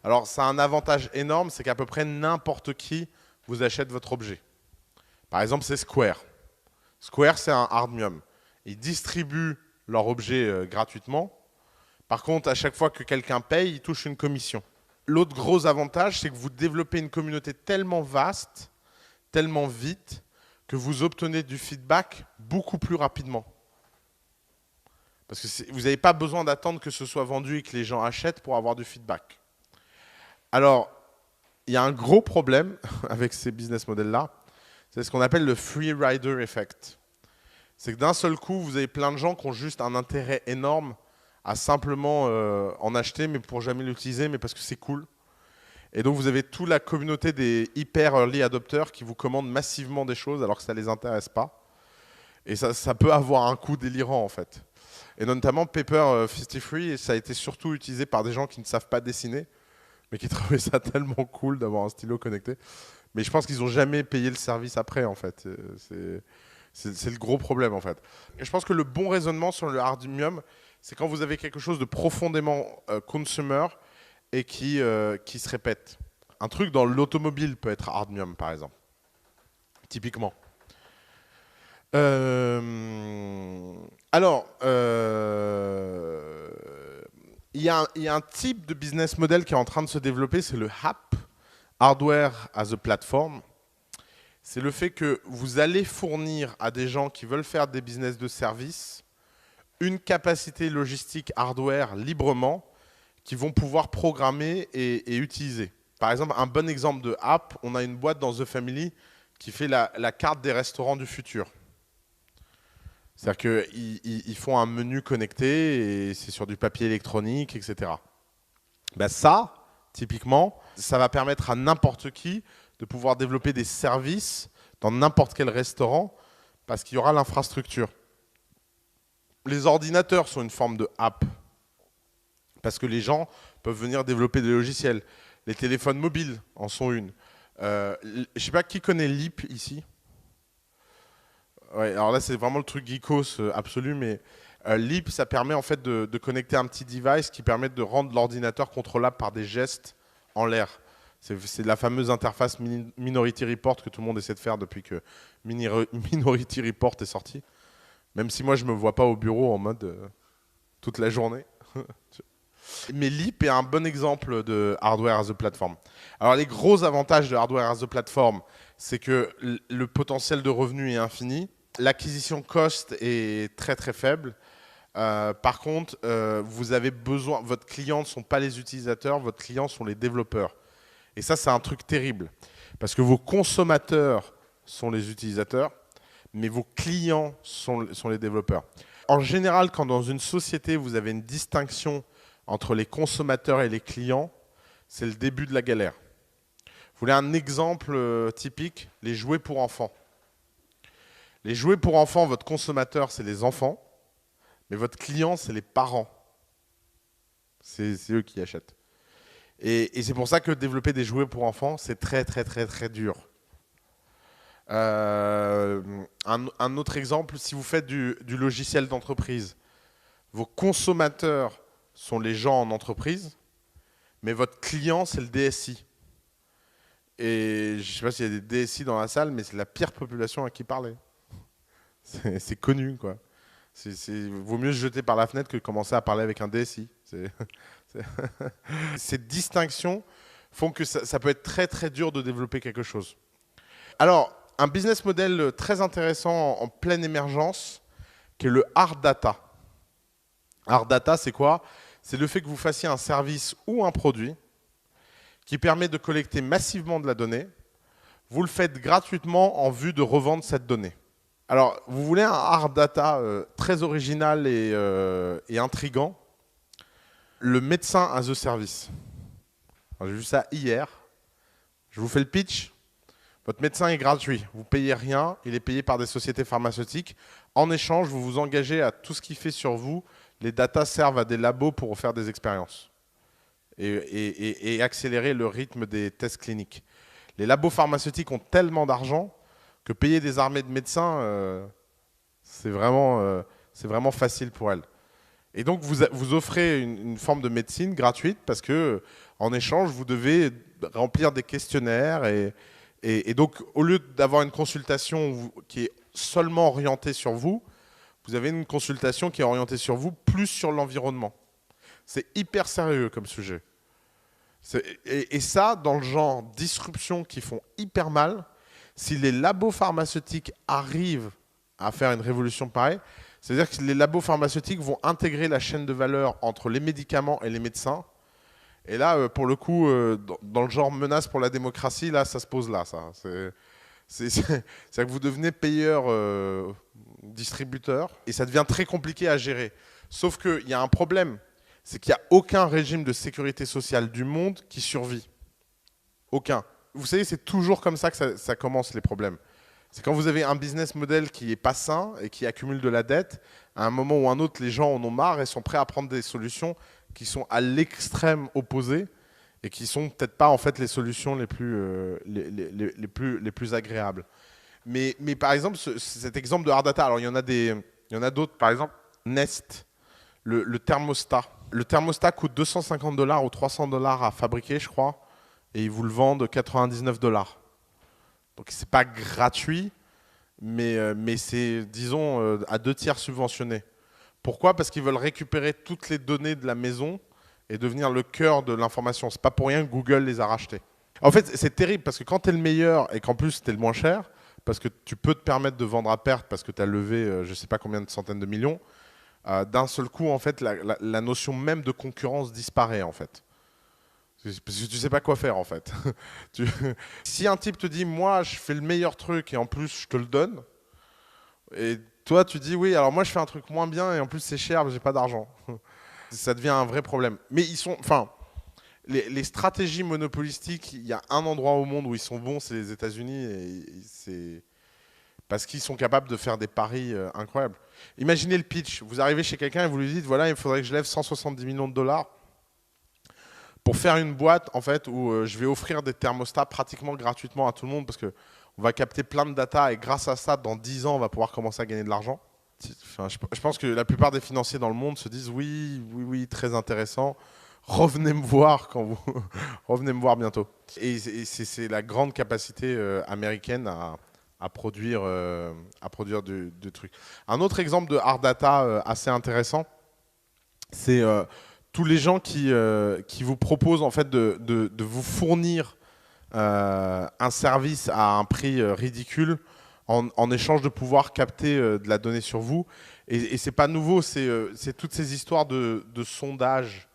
Alors, ça a un avantage énorme, c'est qu'à peu près n'importe qui vous achète votre objet. Par exemple, c'est Square. Square, c'est un hardmium. Ils distribuent leur objet gratuitement. Par contre, à chaque fois que quelqu'un paye, il touche une commission. L'autre gros avantage, c'est que vous développez une communauté tellement vaste, tellement vite, que vous obtenez du feedback beaucoup plus rapidement. Parce que vous n'avez pas besoin d'attendre que ce soit vendu et que les gens achètent pour avoir du feedback. Alors, il y a un gros problème avec ces business models-là, c'est ce qu'on appelle le free rider effect. C'est que d'un seul coup, vous avez plein de gens qui ont juste un intérêt énorme à simplement en acheter, mais pour jamais l'utiliser, mais parce que c'est cool. Et donc, vous avez toute la communauté des hyper early adopters qui vous commandent massivement des choses alors que ça ne les intéresse pas. Et ça peut avoir un coût délirant, en fait. Et notamment, Paper 53, ça a été surtout utilisé par des gens qui ne savent pas dessiner, mais qui trouvaient ça tellement cool d'avoir un stylo connecté. Mais je pense qu'ils n'ont jamais payé le service après, en fait. C'est le gros problème, en fait. Et je pense que le bon raisonnement sur le hardmium, c'est quand vous avez quelque chose de profondément consumer et qui se répète. Un truc dans l'automobile peut être hardmium, par exemple. Typiquement. Alors, il y a un type de business model qui est en train de se développer, c'est le HAP, Hardware as a Platform. C'est le fait que vous allez fournir à des gens qui veulent faire des business de service une capacité logistique hardware librement qu'ils vont pouvoir programmer et utiliser. Par exemple, un bon exemple de app, on a une boîte dans The Family qui fait la carte des restaurants du futur. C'est-à-dire qu'ils font un menu connecté et c'est sur du papier électronique, etc. Ben ça, typiquement, ça va permettre à n'importe qui de pouvoir développer des services dans n'importe quel restaurant parce qu'il y aura l'infrastructure. Les ordinateurs sont une forme de app parce que les gens peuvent venir développer des logiciels. Les téléphones mobiles en sont une. Je ne sais pas qui connaît Leap ici. Ouais, alors là, c'est vraiment le truc geekos absolu, mais Leap, ça permet en fait de connecter un petit device qui permet de rendre l'ordinateur contrôlable par des gestes en l'air. C'est la fameuse interface Minority Report que tout le monde essaie de faire depuis que Minority Report est sorti. Même si moi, je ne me vois pas au bureau en mode toute la journée. Mais Leap est un bon exemple de hardware as a platform. Alors, les gros avantages de hardware as a platform, c'est que le potentiel de revenu est infini. L'acquisition cost est très très faible. Par contre, vous avez besoin. Votre client ne sont pas les utilisateurs, votre client sont les développeurs. Et ça, c'est un truc terrible. Parce que vos consommateurs sont les utilisateurs, mais vos clients sont les développeurs. En général, quand dans une société, vous avez une distinction entre les consommateurs et les clients, c'est le début de la galère. Vous voulez un exemple typique? Les jouets pour enfants. Les jouets pour enfants, votre consommateur, c'est les enfants, mais votre client, c'est les parents. C'est eux qui achètent. Et c'est pour ça que développer des jouets pour enfants, c'est très, très, très, très dur. Un autre exemple, si vous faites du logiciel d'entreprise, vos consommateurs sont les gens en entreprise, mais votre client, c'est le DSI. Et je ne sais pas s'il y a des DSI dans la salle, mais c'est la pire population à qui parler. C'est connu, quoi. Vaut mieux se jeter par la fenêtre que de commencer à parler avec un DSI. Ces distinctions font que ça peut être très très dur de développer quelque chose. Alors, un business model très intéressant en pleine émergence, qui est le hard data. Hard data, c'est quoi? C'est le fait que vous fassiez un service ou un produit qui permet de collecter massivement de la donnée. Vous le faites gratuitement en vue de revendre cette donnée. Alors, vous voulez un hard data très original et intriguant? Le médecin as a service. J'ai vu ça hier. Je vous fais le pitch. Votre médecin est gratuit. Vous ne payez rien. Il est payé par des sociétés pharmaceutiques. En échange, vous vous engagez à tout ce qu'il fait sur vous. Les datas servent à des labos pour faire des expériences et accélérer le rythme des tests cliniques. Les labos pharmaceutiques ont tellement d'argent que payer des armées de médecins, c'est vraiment facile pour elles. Et donc, vous offrez une forme de médecine gratuite parce que, en échange, vous devez remplir des questionnaires. Et donc, au lieu d'avoir une consultation qui est seulement orientée sur vous, vous avez une consultation qui est orientée sur vous, plus sur l'environnement. C'est hyper sérieux comme sujet. Et ça, dans le genre disruption qui font hyper mal, si les labos pharmaceutiques arrivent à faire une révolution pareille, c'est-à-dire que les labos pharmaceutiques vont intégrer la chaîne de valeur entre les médicaments et les médecins Et là, pour le coup, dans le genre menace pour la démocratie, là, ça se pose là. Ça. C'est que vous devenez payeur, distributeur, et ça devient très compliqué à gérer. Sauf qu'il y a un problème, c'est qu'il n'y a aucun régime de sécurité sociale du monde qui survit. Aucun. Vous savez, c'est toujours comme ça que ça commence les problèmes. C'est quand vous avez un business model qui n'est pas sain et qui accumule de la dette, à un moment ou un autre, les gens en ont marre et sont prêts à prendre des solutions qui sont à l'extrême opposé et qui sont peut-être pas en fait les solutions les plus agréables. Mais par exemple, cet exemple de hard data, alors il y en a d'autres. Par exemple, Nest, le thermostat. Le thermostat coûte 250 $ ou 300 $ à fabriquer, je crois, et ils vous le vendent 99 $. Donc c'est pas gratuit, mais c'est, disons, à 2/3 subventionné. Pourquoi? Parce qu'ils veulent récupérer toutes les données de la maison et devenir le cœur de l'information. C'est pas pour rien que Google les a rachetés. En fait, c'est terrible parce que quand tu es le meilleur et qu'en plus tu es le moins cher, parce que tu peux te permettre de vendre à perte parce que tu as levé je sais pas combien de centaines de millions, d'un seul coup, en fait, la notion même de concurrence disparaît, en fait. Parce que tu sais pas quoi faire, en fait. Si un type te dit, moi, je fais le meilleur truc et en plus, je te le donne, et toi, tu dis, oui, alors moi, je fais un truc moins bien et en plus, c'est cher, mais j'ai pas d'argent. Ça devient un vrai problème. Mais ils sont, enfin, les stratégies monopolistiques, il y a un endroit au monde où ils sont bons, c'est les États-Unis, et c'est parce qu'ils sont capables de faire des paris incroyables. Imaginez le pitch. Vous arrivez chez quelqu'un et vous lui dites, voilà, il faudrait que je lève 170 millions de dollars pour faire une boîte en fait où je vais offrir des thermostats pratiquement gratuitement à tout le monde parce que on va capter plein de data et grâce à ça, dans 10 ans, on va pouvoir commencer à gagner de l'argent. Enfin, je pense que la plupart des financiers dans le monde se disent oui, oui, oui, très intéressant. Revenez me voir quand vous revenez me voir bientôt. Et c'est la grande capacité américaine à produire du truc. Un autre exemple de hard data assez intéressant, c'est tous les gens qui vous proposent en fait de vous fournir un service à un prix ridicule en échange de pouvoir capter de la donnée sur vous. Et c'est pas nouveau, c'est toutes ces histoires de sondage.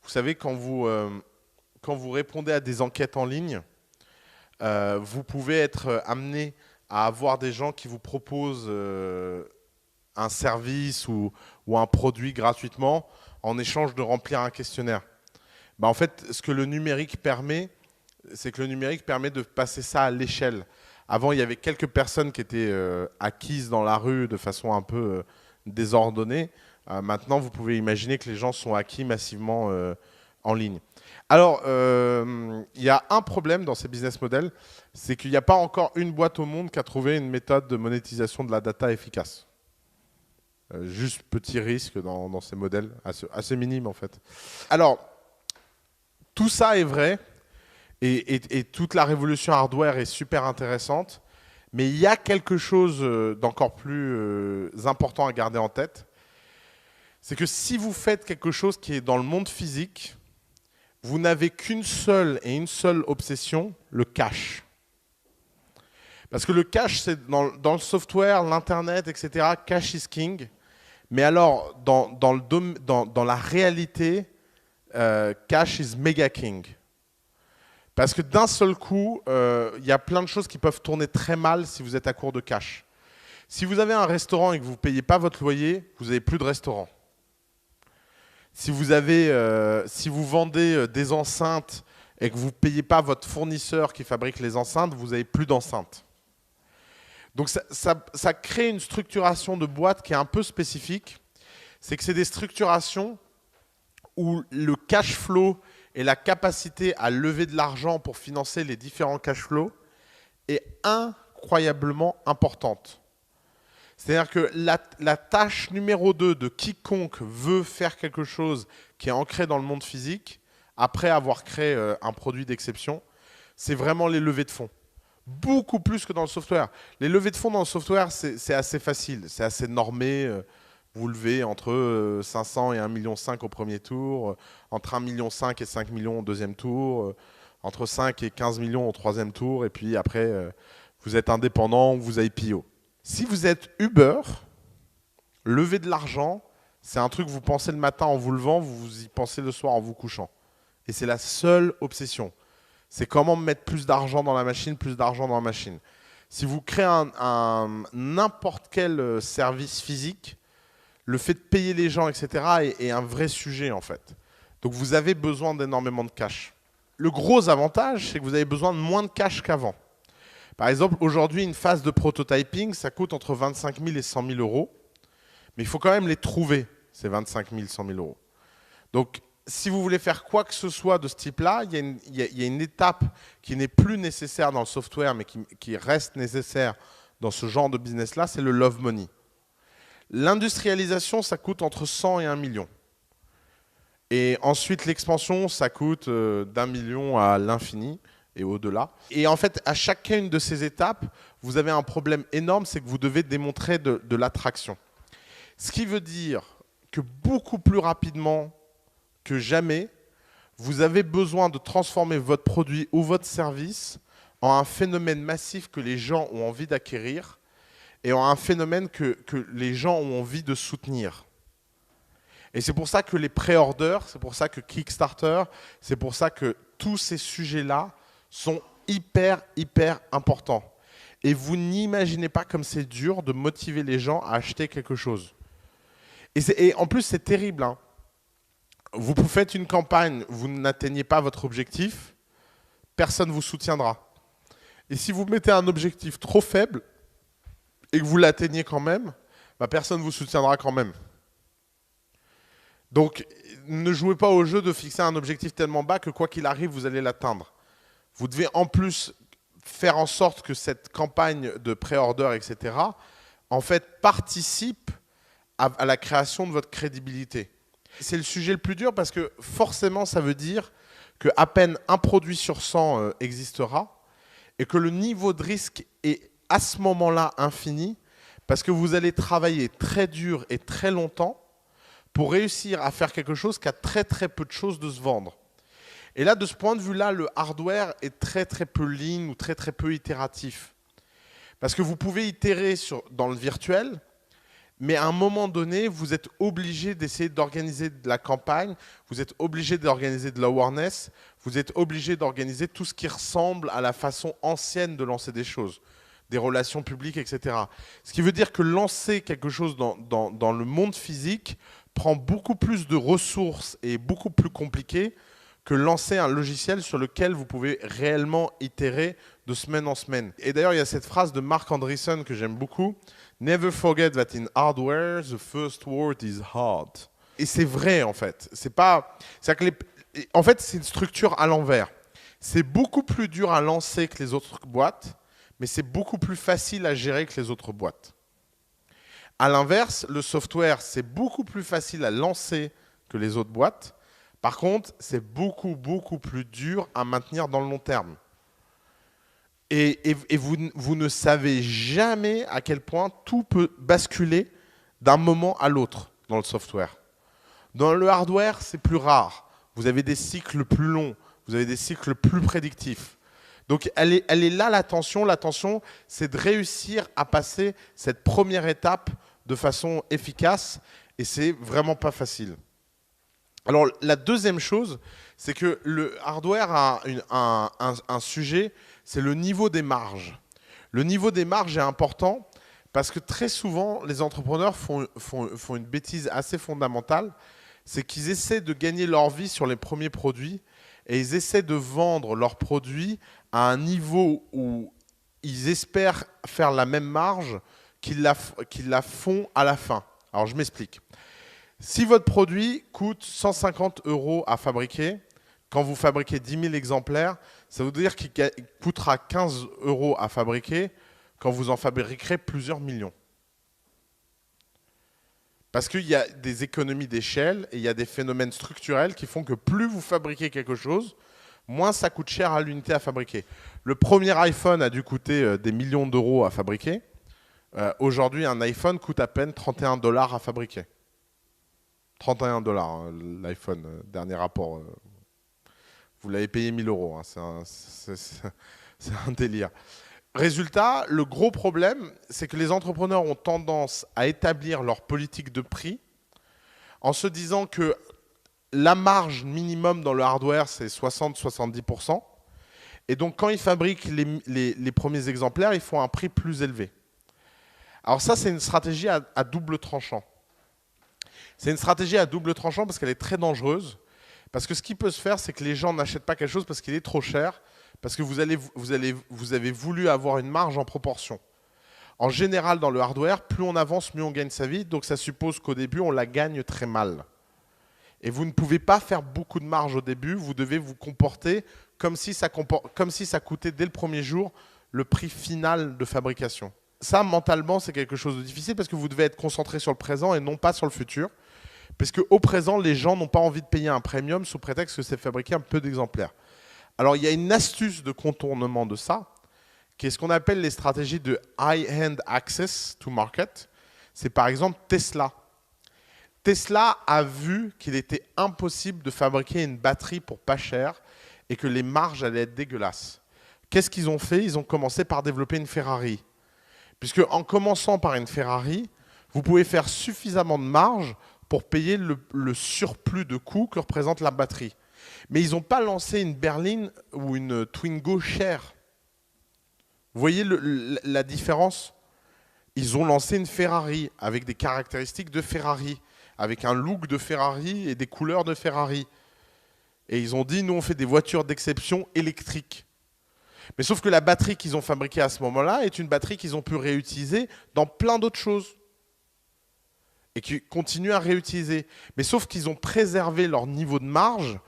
Vous savez, quand vous répondez à des enquêtes en ligne, vous pouvez être amené à avoir des gens qui vous proposent un service ou un produit gratuitement en échange de remplir un questionnaire. Bah, en fait, ce que le numérique permet, c'est que le numérique permet de passer ça à l'échelle. Avant, il y avait quelques personnes qui étaient acquises dans la rue de façon un peu désordonnée. Maintenant, vous pouvez imaginer que les gens sont acquis massivement en ligne. Alors, il y a un problème dans ces business models, c'est qu'il n'y a pas encore une boîte au monde qui a trouvé une méthode de monétisation de la data efficace. Juste petit risque dans ces modèles, assez minime en fait. Alors, tout ça est vrai, et toute la révolution hardware est super intéressante, mais il y a quelque chose d'encore plus important à garder en tête, c'est que si vous faites quelque chose qui est dans le monde physique, vous n'avez qu'une seule obsession, le cash. Parce que le cash, c'est dans le software, l'internet, etc., cash is king. Mais alors, dans la réalité, cash is mega king. Parce que d'un seul coup, il y a plein de choses qui peuvent tourner très mal si vous êtes à court de cash. Si vous avez un restaurant et que vous ne payez pas votre loyer, vous n'avez plus de restaurant. Si vous vendez des enceintes et que vous ne payez pas votre fournisseur qui fabrique les enceintes, vous n'avez plus d'enceintes. Donc ça crée une structuration de boîte qui est un peu spécifique. C'est que c'est des structurations où le cash flow et la capacité à lever de l'argent pour financer les différents cash flows est incroyablement importante. C'est-à-dire que la tâche numéro 2 de quiconque veut faire quelque chose qui est ancré dans le monde physique, après avoir créé un produit d'exception, c'est vraiment les levées de fonds. Beaucoup plus que dans le software. Les levées de fonds dans le software, c'est assez facile, c'est assez normé. Vous levez entre 500 et 1,5 million au premier tour, entre 1,5 million et 5 millions au deuxième tour, entre 5 et 15 millions au troisième tour, et puis après, vous êtes indépendant ou vous IPO. Si vous êtes Uber, lever de l'argent, c'est un truc que vous pensez le matin en vous levant, vous y pensez le soir en vous couchant. Et c'est la seule obsession. C'est comment mettre plus d'argent dans la machine, plus d'argent dans la machine. Si vous créez n'importe quel service physique, le fait de payer les gens, etc., est un vrai sujet, en fait. Donc, vous avez besoin d'énormément de cash. Le gros avantage, c'est que vous avez besoin de moins de cash qu'avant. Par exemple, aujourd'hui, une phase de prototyping, ça coûte entre 25 000 et 100 000 euros. Mais il faut quand même les trouver, ces 25 000, 100 000 euros. Donc, si vous voulez faire quoi que ce soit de ce type-là, il y a une étape qui n'est plus nécessaire dans le software, mais qui reste nécessaire dans ce genre de business-là, c'est le love money. L'industrialisation, ça coûte entre 100 et 1 million. Et ensuite, l'expansion, ça coûte d'1 million à l'infini et au-delà. Et en fait, à chacune de ces étapes, vous avez un problème énorme, c'est que vous devez démontrer de l'attraction. Ce qui veut dire que beaucoup plus rapidement que jamais, vous avez besoin de transformer votre produit ou votre service en un phénomène massif que les gens ont envie d'acquérir et en un phénomène que les gens ont envie de soutenir. Et c'est pour ça que les pré-orders, c'est pour ça que Kickstarter, c'est pour ça que tous ces sujets-là sont hyper, hyper importants. Et vous n'imaginez pas comme c'est dur de motiver les gens à acheter quelque chose. Et en plus, c'est terrible, hein. Vous faites une campagne, vous n'atteignez pas votre objectif, personne ne vous soutiendra. Et si vous mettez un objectif trop faible et que vous l'atteignez quand même, bah personne ne vous soutiendra quand même. Donc, ne jouez pas au jeu de fixer un objectif tellement bas que quoi qu'il arrive, vous allez l'atteindre. Vous devez en plus faire en sorte que cette campagne de pré-order, etc., en fait, participe à la création de votre crédibilité. C'est le sujet le plus dur parce que forcément, ça veut dire qu'à peine un produit sur 100 existera et que le niveau de risque est à ce moment-là infini parce que vous allez travailler très dur et très longtemps pour réussir à faire quelque chose qui a très très peu de choses de se vendre. Et là, de ce point de vue-là, le hardware est très très peu lean ou très très peu itératif. Parce que vous pouvez itérer dans le virtuel, mais à un moment donné, vous êtes obligé d'essayer d'organiser de la campagne, vous êtes obligé d'organiser de l'awareness, vous êtes obligé d'organiser tout ce qui ressemble à la façon ancienne de lancer des choses, des relations publiques, etc. Ce qui veut dire que lancer quelque chose dans le monde physique prend beaucoup plus de ressources et est beaucoup plus compliqué que lancer un logiciel sur lequel vous pouvez réellement itérer de semaine en semaine. Et d'ailleurs, il y a cette phrase de Mark Andreessen que j'aime beaucoup. Never forget that in hardware, the first word is hard. Et c'est vrai, en fait. En fait, c'est une structure à l'envers. C'est beaucoup plus dur à lancer que les autres boîtes, mais c'est beaucoup plus facile à gérer que les autres boîtes. À l'inverse, le software, c'est beaucoup plus facile à lancer que les autres boîtes. Par contre, c'est beaucoup, beaucoup plus dur à maintenir dans le long terme. Et vous ne savez jamais à quel point tout peut basculer d'un moment à l'autre dans le software. Dans le hardware, c'est plus rare. Vous avez des cycles plus longs, vous avez des cycles plus prédictifs. Donc, elle est là la tension. La tension, c'est de réussir à passer cette première étape de façon efficace, et c'est vraiment pas facile. Alors, la deuxième chose, c'est que le hardware a un sujet, c'est le niveau des marges. Le niveau des marges est important parce que très souvent, les entrepreneurs font une bêtise assez fondamentale, c'est qu'ils essaient de gagner leur vie sur les premiers produits et ils essaient de vendre leurs produits à un niveau où ils espèrent faire la même marge qu'ils la font à la fin. Alors, je m'explique. Si votre produit coûte 150 € à fabriquer, quand vous fabriquez 10 000 exemplaires, ça veut dire qu'il coûtera 15 € à fabriquer quand vous en fabriquerez plusieurs millions. Parce qu'il y a des économies d'échelle et il y a des phénomènes structurels qui font que plus vous fabriquez quelque chose, moins ça coûte cher à l'unité à fabriquer. Le premier iPhone a dû coûter des millions d'euros à fabriquer. Aujourd'hui, un iPhone coûte à peine 31 $ à fabriquer. 31 $, hein, l'iPhone, dernier rapport. Vous l'avez payé 1 000 €. Hein, c'est un délire. Résultat, le gros problème, c'est que les entrepreneurs ont tendance à établir leur politique de prix en se disant que la marge minimum dans le hardware, c'est 60-70%. Et donc, quand ils fabriquent les premiers exemplaires, ils font un prix plus élevé. Alors ça, c'est une stratégie à double tranchant. C'est une stratégie à double tranchant parce qu'elle est très dangereuse. Parce que ce qui peut se faire, c'est que les gens n'achètent pas quelque chose parce qu'il est trop cher, parce que vous avez voulu avoir une marge en proportion. En général, dans le hardware, plus on avance, mieux on gagne sa vie. Donc ça suppose qu'au début, on la gagne très mal. Et vous ne pouvez pas faire beaucoup de marge au début. Vous devez vous comporter comme si ça coûtait dès le premier jour le prix final de fabrication. Ça, mentalement, c'est quelque chose de difficile parce que vous devez être concentré sur le présent et non pas sur le futur. Parce qu'au présent, les gens n'ont pas envie de payer un premium sous prétexte que c'est fabriqué un peu d'exemplaires. Alors, il y a une astuce de contournement de ça, qui est ce qu'on appelle les stratégies de high-end access to market. C'est par exemple Tesla. Tesla a vu qu'il était impossible de fabriquer une batterie pour pas cher et que les marges allaient être dégueulasses. Qu'est-ce qu'ils ont fait? Ils ont commencé par développer une Ferrari. Puisque en commençant par une Ferrari, vous pouvez faire suffisamment de marge pour payer le surplus de coûts que représente la batterie. Mais ils n'ont pas lancé une berline ou une Twingo chère. Vous voyez la différence? Ils ont lancé une Ferrari avec des caractéristiques de Ferrari, avec un look de Ferrari et des couleurs de Ferrari. Et ils ont dit, nous on fait des voitures d'exception électriques. Mais sauf que la batterie qu'ils ont fabriquée à ce moment-là est une batterie qu'ils ont pu réutiliser dans plein d'autres choses. Et qui continuent à réutiliser. Mais sauf qu'ils ont préservé leur niveau de marge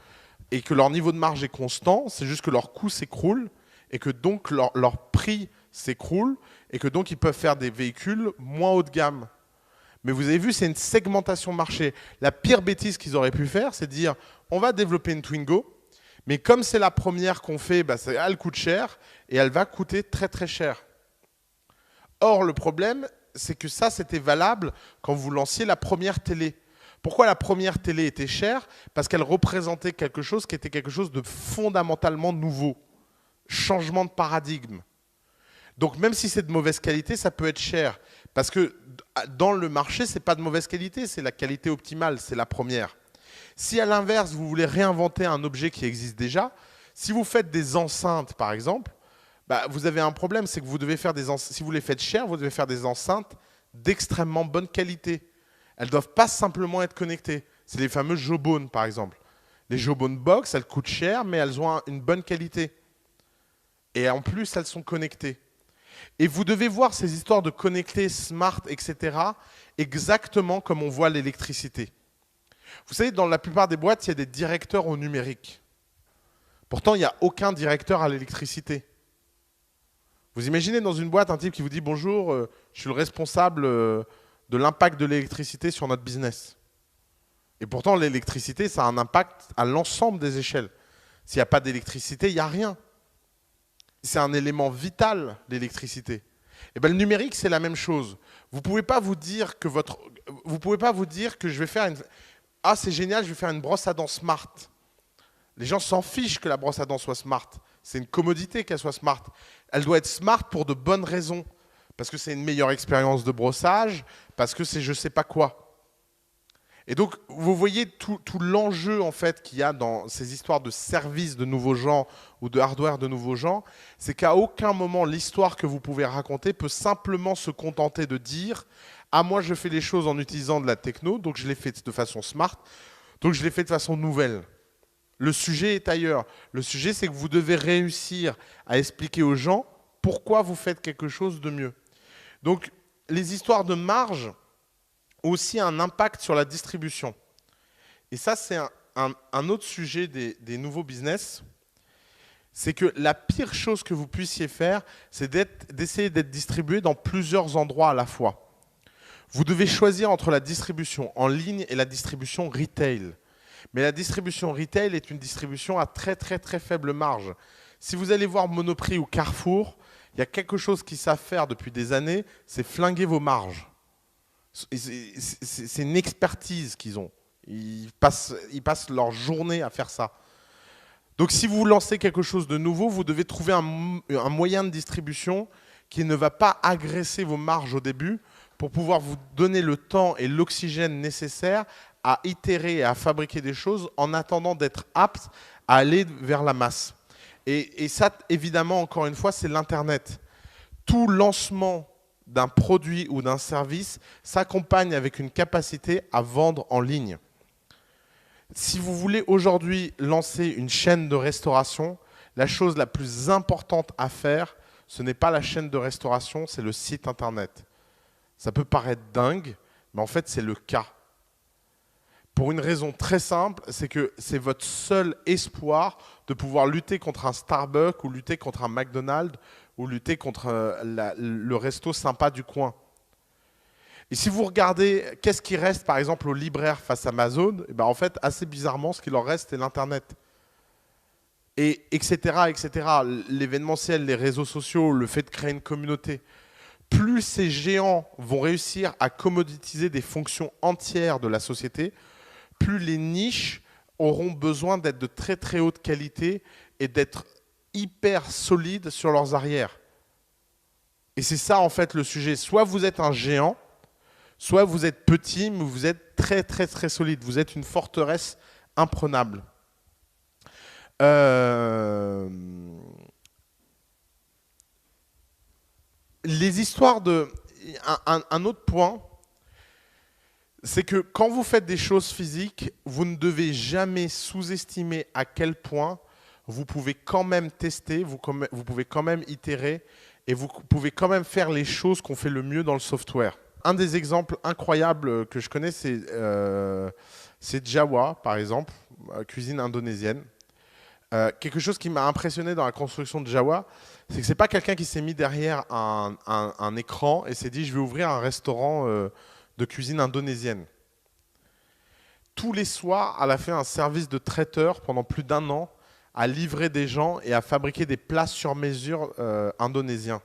et que leur niveau de marge est constant, c'est juste que leur coût s'écroule et que donc leur prix s'écroule et que donc ils peuvent faire des véhicules moins haut de gamme. Mais vous avez vu, c'est une segmentation marché. La pire bêtise qu'ils auraient pu faire, c'est de dire on va développer une Twingo, mais comme c'est la première qu'on fait, bah, elle coûte cher et elle va coûter très très cher. Or, le problème, c'est que ça, c'était valable quand vous lanciez la première télé. Pourquoi la première télé était chère? Parce qu'elle représentait quelque chose qui était quelque chose de fondamentalement nouveau. Changement de paradigme. Donc même si c'est de mauvaise qualité, ça peut être cher. Parce que dans le marché, ce n'est pas de mauvaise qualité, c'est la qualité optimale, c'est la première. Si à l'inverse, vous voulez réinventer un objet qui existe déjà, si vous faites des enceintes par exemple, bah, vous avez un problème, c'est que vous devez faire si vous les faites cher, vous devez faire des enceintes d'extrêmement bonne qualité. Elles ne doivent pas simplement être connectées. C'est les fameux Jawbone, par exemple. Les Jawbone Box, elles coûtent cher, mais elles ont une bonne qualité. Et en plus, elles sont connectées. Et vous devez voir ces histoires de connectés, smart, etc., exactement comme on voit l'électricité. Vous savez, dans la plupart des boîtes, il y a des directeurs au numérique. Pourtant, il n'y a aucun directeur à l'électricité. Vous imaginez dans une boîte un type qui vous dit « Bonjour, je suis le responsable de l'impact de l'électricité sur notre business. » Et pourtant, l'électricité, ça a un impact à l'ensemble des échelles. S'il n'y a pas d'électricité, il n'y a rien. C'est un élément vital, l'électricité. Et bien, le numérique, c'est la même chose. Vous ne pouvez pas vous dire que je vais faire une... Ah, c'est génial, je vais faire une brosse à dents smart. Les gens s'en fichent que la brosse à dents soit smart. C'est une commodité qu'elle soit smart. Elle doit être smart pour de bonnes raisons. Parce que c'est une meilleure expérience de brossage, parce que c'est je ne sais pas quoi. Et donc, vous voyez tout l'enjeu en fait qu'il y a dans ces histoires de services de nouveaux gens ou de hardware de nouveaux gens, c'est qu'à aucun moment l'histoire que vous pouvez raconter peut simplement se contenter de dire « Ah, moi, je fais les choses en utilisant de la techno, donc je les fais de façon smart, donc je les fais de façon nouvelle. » Le sujet est ailleurs. Le sujet, c'est que vous devez réussir à expliquer aux gens pourquoi vous faites quelque chose de mieux. Donc, les histoires de marge ont aussi un impact sur la distribution. Et ça, c'est un autre sujet des nouveaux business. C'est que la pire chose que vous puissiez faire, c'est d'essayer d'être distribué dans plusieurs endroits à la fois. Vous devez choisir entre la distribution en ligne et la distribution retail. Mais la distribution retail est une distribution à très très très faible marge. Si vous allez voir Monoprix ou Carrefour, il y a quelque chose qu'ils savent faire depuis des années, c'est flinguer vos marges. C'est une expertise qu'ils ont. Ils passent leur journée à faire ça. Donc si vous lancez quelque chose de nouveau, vous devez trouver un moyen de distribution qui ne va pas agresser vos marges au début pour pouvoir vous donner le temps et l'oxygène nécessaire à itérer et à fabriquer des choses en attendant d'être apte à aller vers la masse. Et ça, évidemment, encore une fois, c'est l'Internet. Tout lancement d'un produit ou d'un service s'accompagne avec une capacité à vendre en ligne. Si vous voulez aujourd'hui lancer une chaîne de restauration, la chose la plus importante à faire, ce n'est pas la chaîne de restauration, c'est le site Internet. Ça peut paraître dingue, mais en fait, c'est le cas. Pour une raison très simple, c'est que c'est votre seul espoir de pouvoir lutter contre un Starbucks ou lutter contre un McDonald's ou lutter contre le resto sympa du coin. Et si vous regardez qu'est-ce qui reste par exemple aux libraires face à Amazon, et ben en fait, assez bizarrement, ce qui leur reste, c'est l'Internet. Et etc., etc. L'événementiel, les réseaux sociaux, le fait de créer une communauté. Plus ces géants vont réussir à commoditiser des fonctions entières de la société, plus les niches auront besoin d'être de très très haute qualité et d'être hyper solides sur leurs arrières. Et c'est ça en fait le sujet. Soit vous êtes un géant, soit vous êtes petit, mais vous êtes très très très solide. Vous êtes une forteresse imprenable. Les histoires de... Un autre point, c'est que quand vous faites des choses physiques, vous ne devez jamais sous-estimer à quel point vous pouvez quand même tester, vous pouvez quand même itérer et vous pouvez quand même faire les choses qu'on fait le mieux dans le software. Un des exemples incroyables que je connais, c'est Jawa, par exemple, cuisine indonésienne. Quelque chose qui m'a impressionné dans la construction de Jawa, c'est que ce n'est pas quelqu'un qui s'est mis derrière un écran et s'est dit « je vais ouvrir un restaurant de cuisine indonésienne ». Tous les soirs, elle a fait un service de traiteur pendant plus d'1 an, à livrer des gens et à fabriquer des plats sur mesure indonésiens.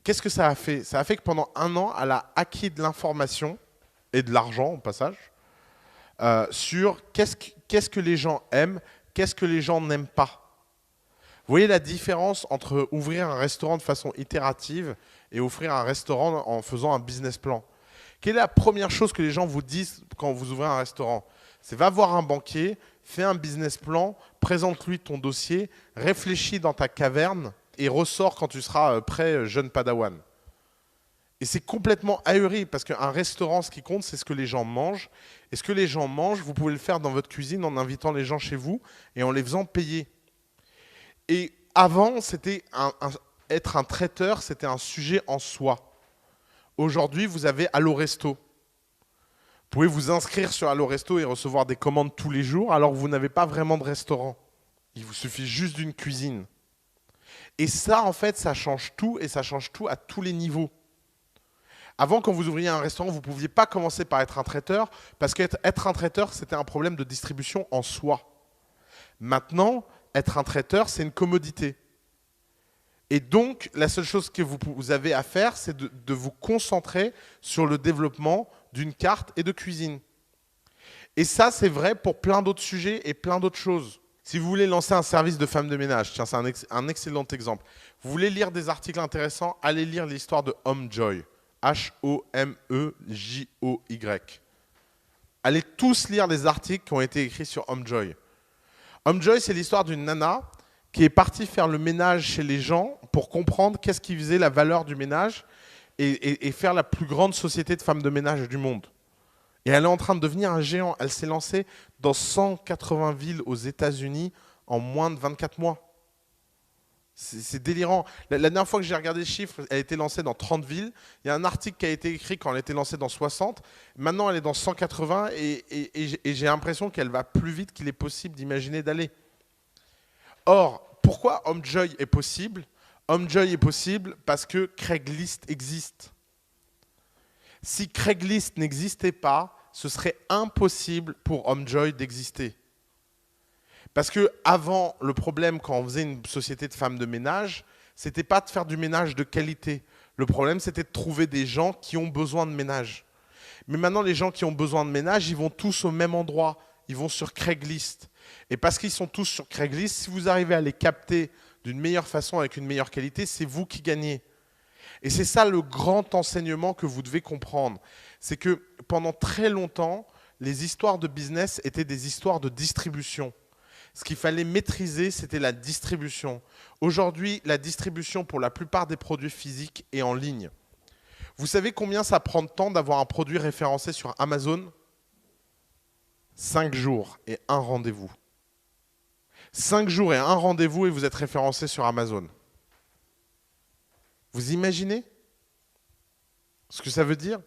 Qu'est-ce que ça a fait? Ça a fait que pendant 1 an, elle a acquis de l'information et de l'argent au passage sur qu'est-ce que les gens aiment, qu'est-ce que les gens n'aiment pas. Vous voyez la différence entre ouvrir un restaurant de façon itérative et offrir un restaurant en faisant un business plan. Quelle est la première chose que les gens vous disent quand vous ouvrez un restaurant? C'est va voir un banquier, fais un business plan, présente-lui ton dossier, réfléchis dans ta caverne et ressors quand tu seras prêt, jeune padawan. Et c'est complètement ahuri parce qu'un restaurant, ce qui compte, c'est ce que les gens mangent. Et ce que les gens mangent, vous pouvez le faire dans votre cuisine en invitant les gens chez vous et en les faisant payer. Et avant, c'était être un traiteur, c'était un sujet en soi. Aujourd'hui, vous avez Allo Resto. Vous pouvez vous inscrire sur Allo Resto et recevoir des commandes tous les jours, alors que vous n'avez pas vraiment de restaurant. Il vous suffit juste d'une cuisine. Et ça, en fait, ça change tout, et ça change tout à tous les niveaux. Avant, quand vous ouvriez un restaurant, vous ne pouviez pas commencer par être un traiteur, parce qu'être un traiteur, c'était un problème de distribution en soi. Maintenant, être un traiteur, c'est une commodité. Et donc, la seule chose que vous avez à faire, c'est de vous concentrer sur le développement d'une carte et de cuisine. Et ça, c'est vrai pour plein d'autres sujets et plein d'autres choses. Si vous voulez lancer un service de femme de ménage, tiens, c'est un excellent exemple. Vous voulez lire des articles intéressants, allez lire l'histoire de Homejoy. H-O-M-E-J-O-Y. Allez tous lire les articles qui ont été écrits sur Homejoy. Homejoy, c'est l'histoire d'une nana qui est partie faire le ménage chez les gens pour comprendre qu'est-ce qui faisait la valeur du ménage et faire la plus grande société de femmes de ménage du monde. Et elle est en train de devenir un géant. Elle s'est lancée dans 180 villes aux États-Unis en moins de 24 mois. C'est délirant. La dernière fois que j'ai regardé les chiffres, elle a été lancée dans 30 villes. Il y a un article qui a été écrit quand elle était lancée dans 60. Maintenant, elle est dans 180 et j'ai l'impression qu'elle va plus vite qu'il est possible d'imaginer d'aller. Or, pourquoi Homejoy est possible? Homejoy est possible parce que Craigslist existe. Si Craigslist n'existait pas, ce serait impossible pour Homejoy d'exister. Parce que avant, le problème quand on faisait une société de femmes de ménage, c'était pas de faire du ménage de qualité. Le problème, c'était de trouver des gens qui ont besoin de ménage. Mais maintenant, les gens qui ont besoin de ménage, ils vont tous au même endroit. Ils vont sur Craigslist. Et parce qu'ils sont tous sur Craigslist, si vous arrivez à les capter d'une meilleure façon, avec une meilleure qualité, c'est vous qui gagnez. Et c'est ça le grand enseignement que vous devez comprendre. C'est que pendant très longtemps, les histoires de business étaient des histoires de distribution. Ce qu'il fallait maîtriser, c'était la distribution. Aujourd'hui, la distribution pour la plupart des produits physiques est en ligne. Vous savez combien ça prend de temps d'avoir un produit référencé sur Amazon ? 5 jours et un rendez-vous. 5 jours et un rendez-vous et vous êtes référencé sur Amazon. Vous imaginez ce que ça veut dire?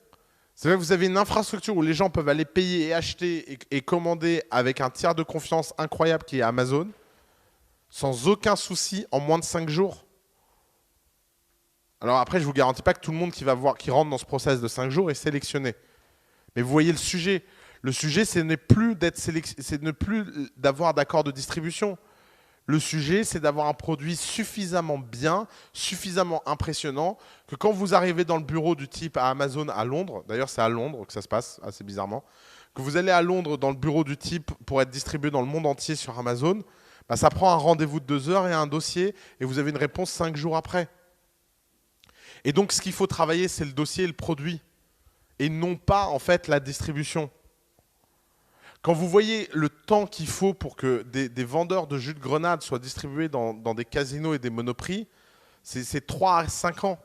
C'est-à-dire que vous avez une infrastructure où les gens peuvent aller payer et acheter et commander avec un tiers de confiance incroyable qui est Amazon, sans aucun souci, en moins de 5 jours. Alors après, je ne vous garantis pas que tout le monde qui rentre dans ce process de 5 jours est sélectionné. Mais vous voyez le sujet. Le sujet, ce n'est plus d'avoir d'accord de distribution. Le sujet, c'est d'avoir un produit suffisamment bien, suffisamment impressionnant, que quand vous arrivez dans le bureau du type à Amazon à Londres, d'ailleurs c'est à Londres que ça se passe, assez bizarrement, que vous allez à Londres dans le bureau du type pour être distribué dans le monde entier sur Amazon, bah, ça prend un rendez-vous de 2 heures et un dossier, et vous avez une réponse 5 jours après. Et donc ce qu'il faut travailler, c'est le dossier et le produit, et non pas en fait la distribution. Quand vous voyez le temps qu'il faut pour que des vendeurs de jus de grenade soient distribués dans des casinos et des monoprix, c'est 3 à 5 ans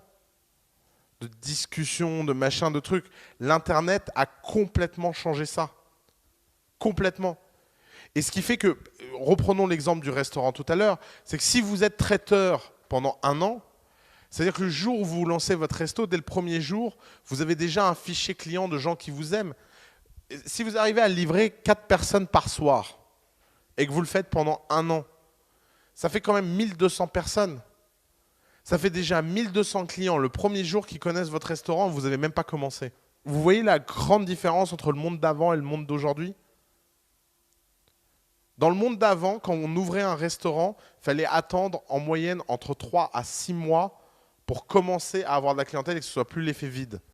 de discussion, de machin, de trucs. L'Internet a complètement changé ça. Complètement. Et ce qui fait que, reprenons l'exemple du restaurant tout à l'heure, c'est que si vous êtes traiteur pendant 1 an, c'est-à-dire que le jour où vous lancez votre resto, dès le premier jour, vous avez déjà un fichier client de gens qui vous aiment. Si vous arrivez à livrer 4 personnes par soir et que vous le faites pendant 1 an, ça fait quand même 1200 personnes. Ça fait déjà 1200 clients le premier jour qui connaissent votre restaurant, vous n'avez même pas commencé. Vous voyez la grande différence entre le monde d'avant et le monde d'aujourd'hui ? Dans le monde d'avant, quand on ouvrait un restaurant, il fallait attendre en moyenne entre 3 à 6 mois pour commencer à avoir de la clientèle et que ce ne soit plus l'effet vide.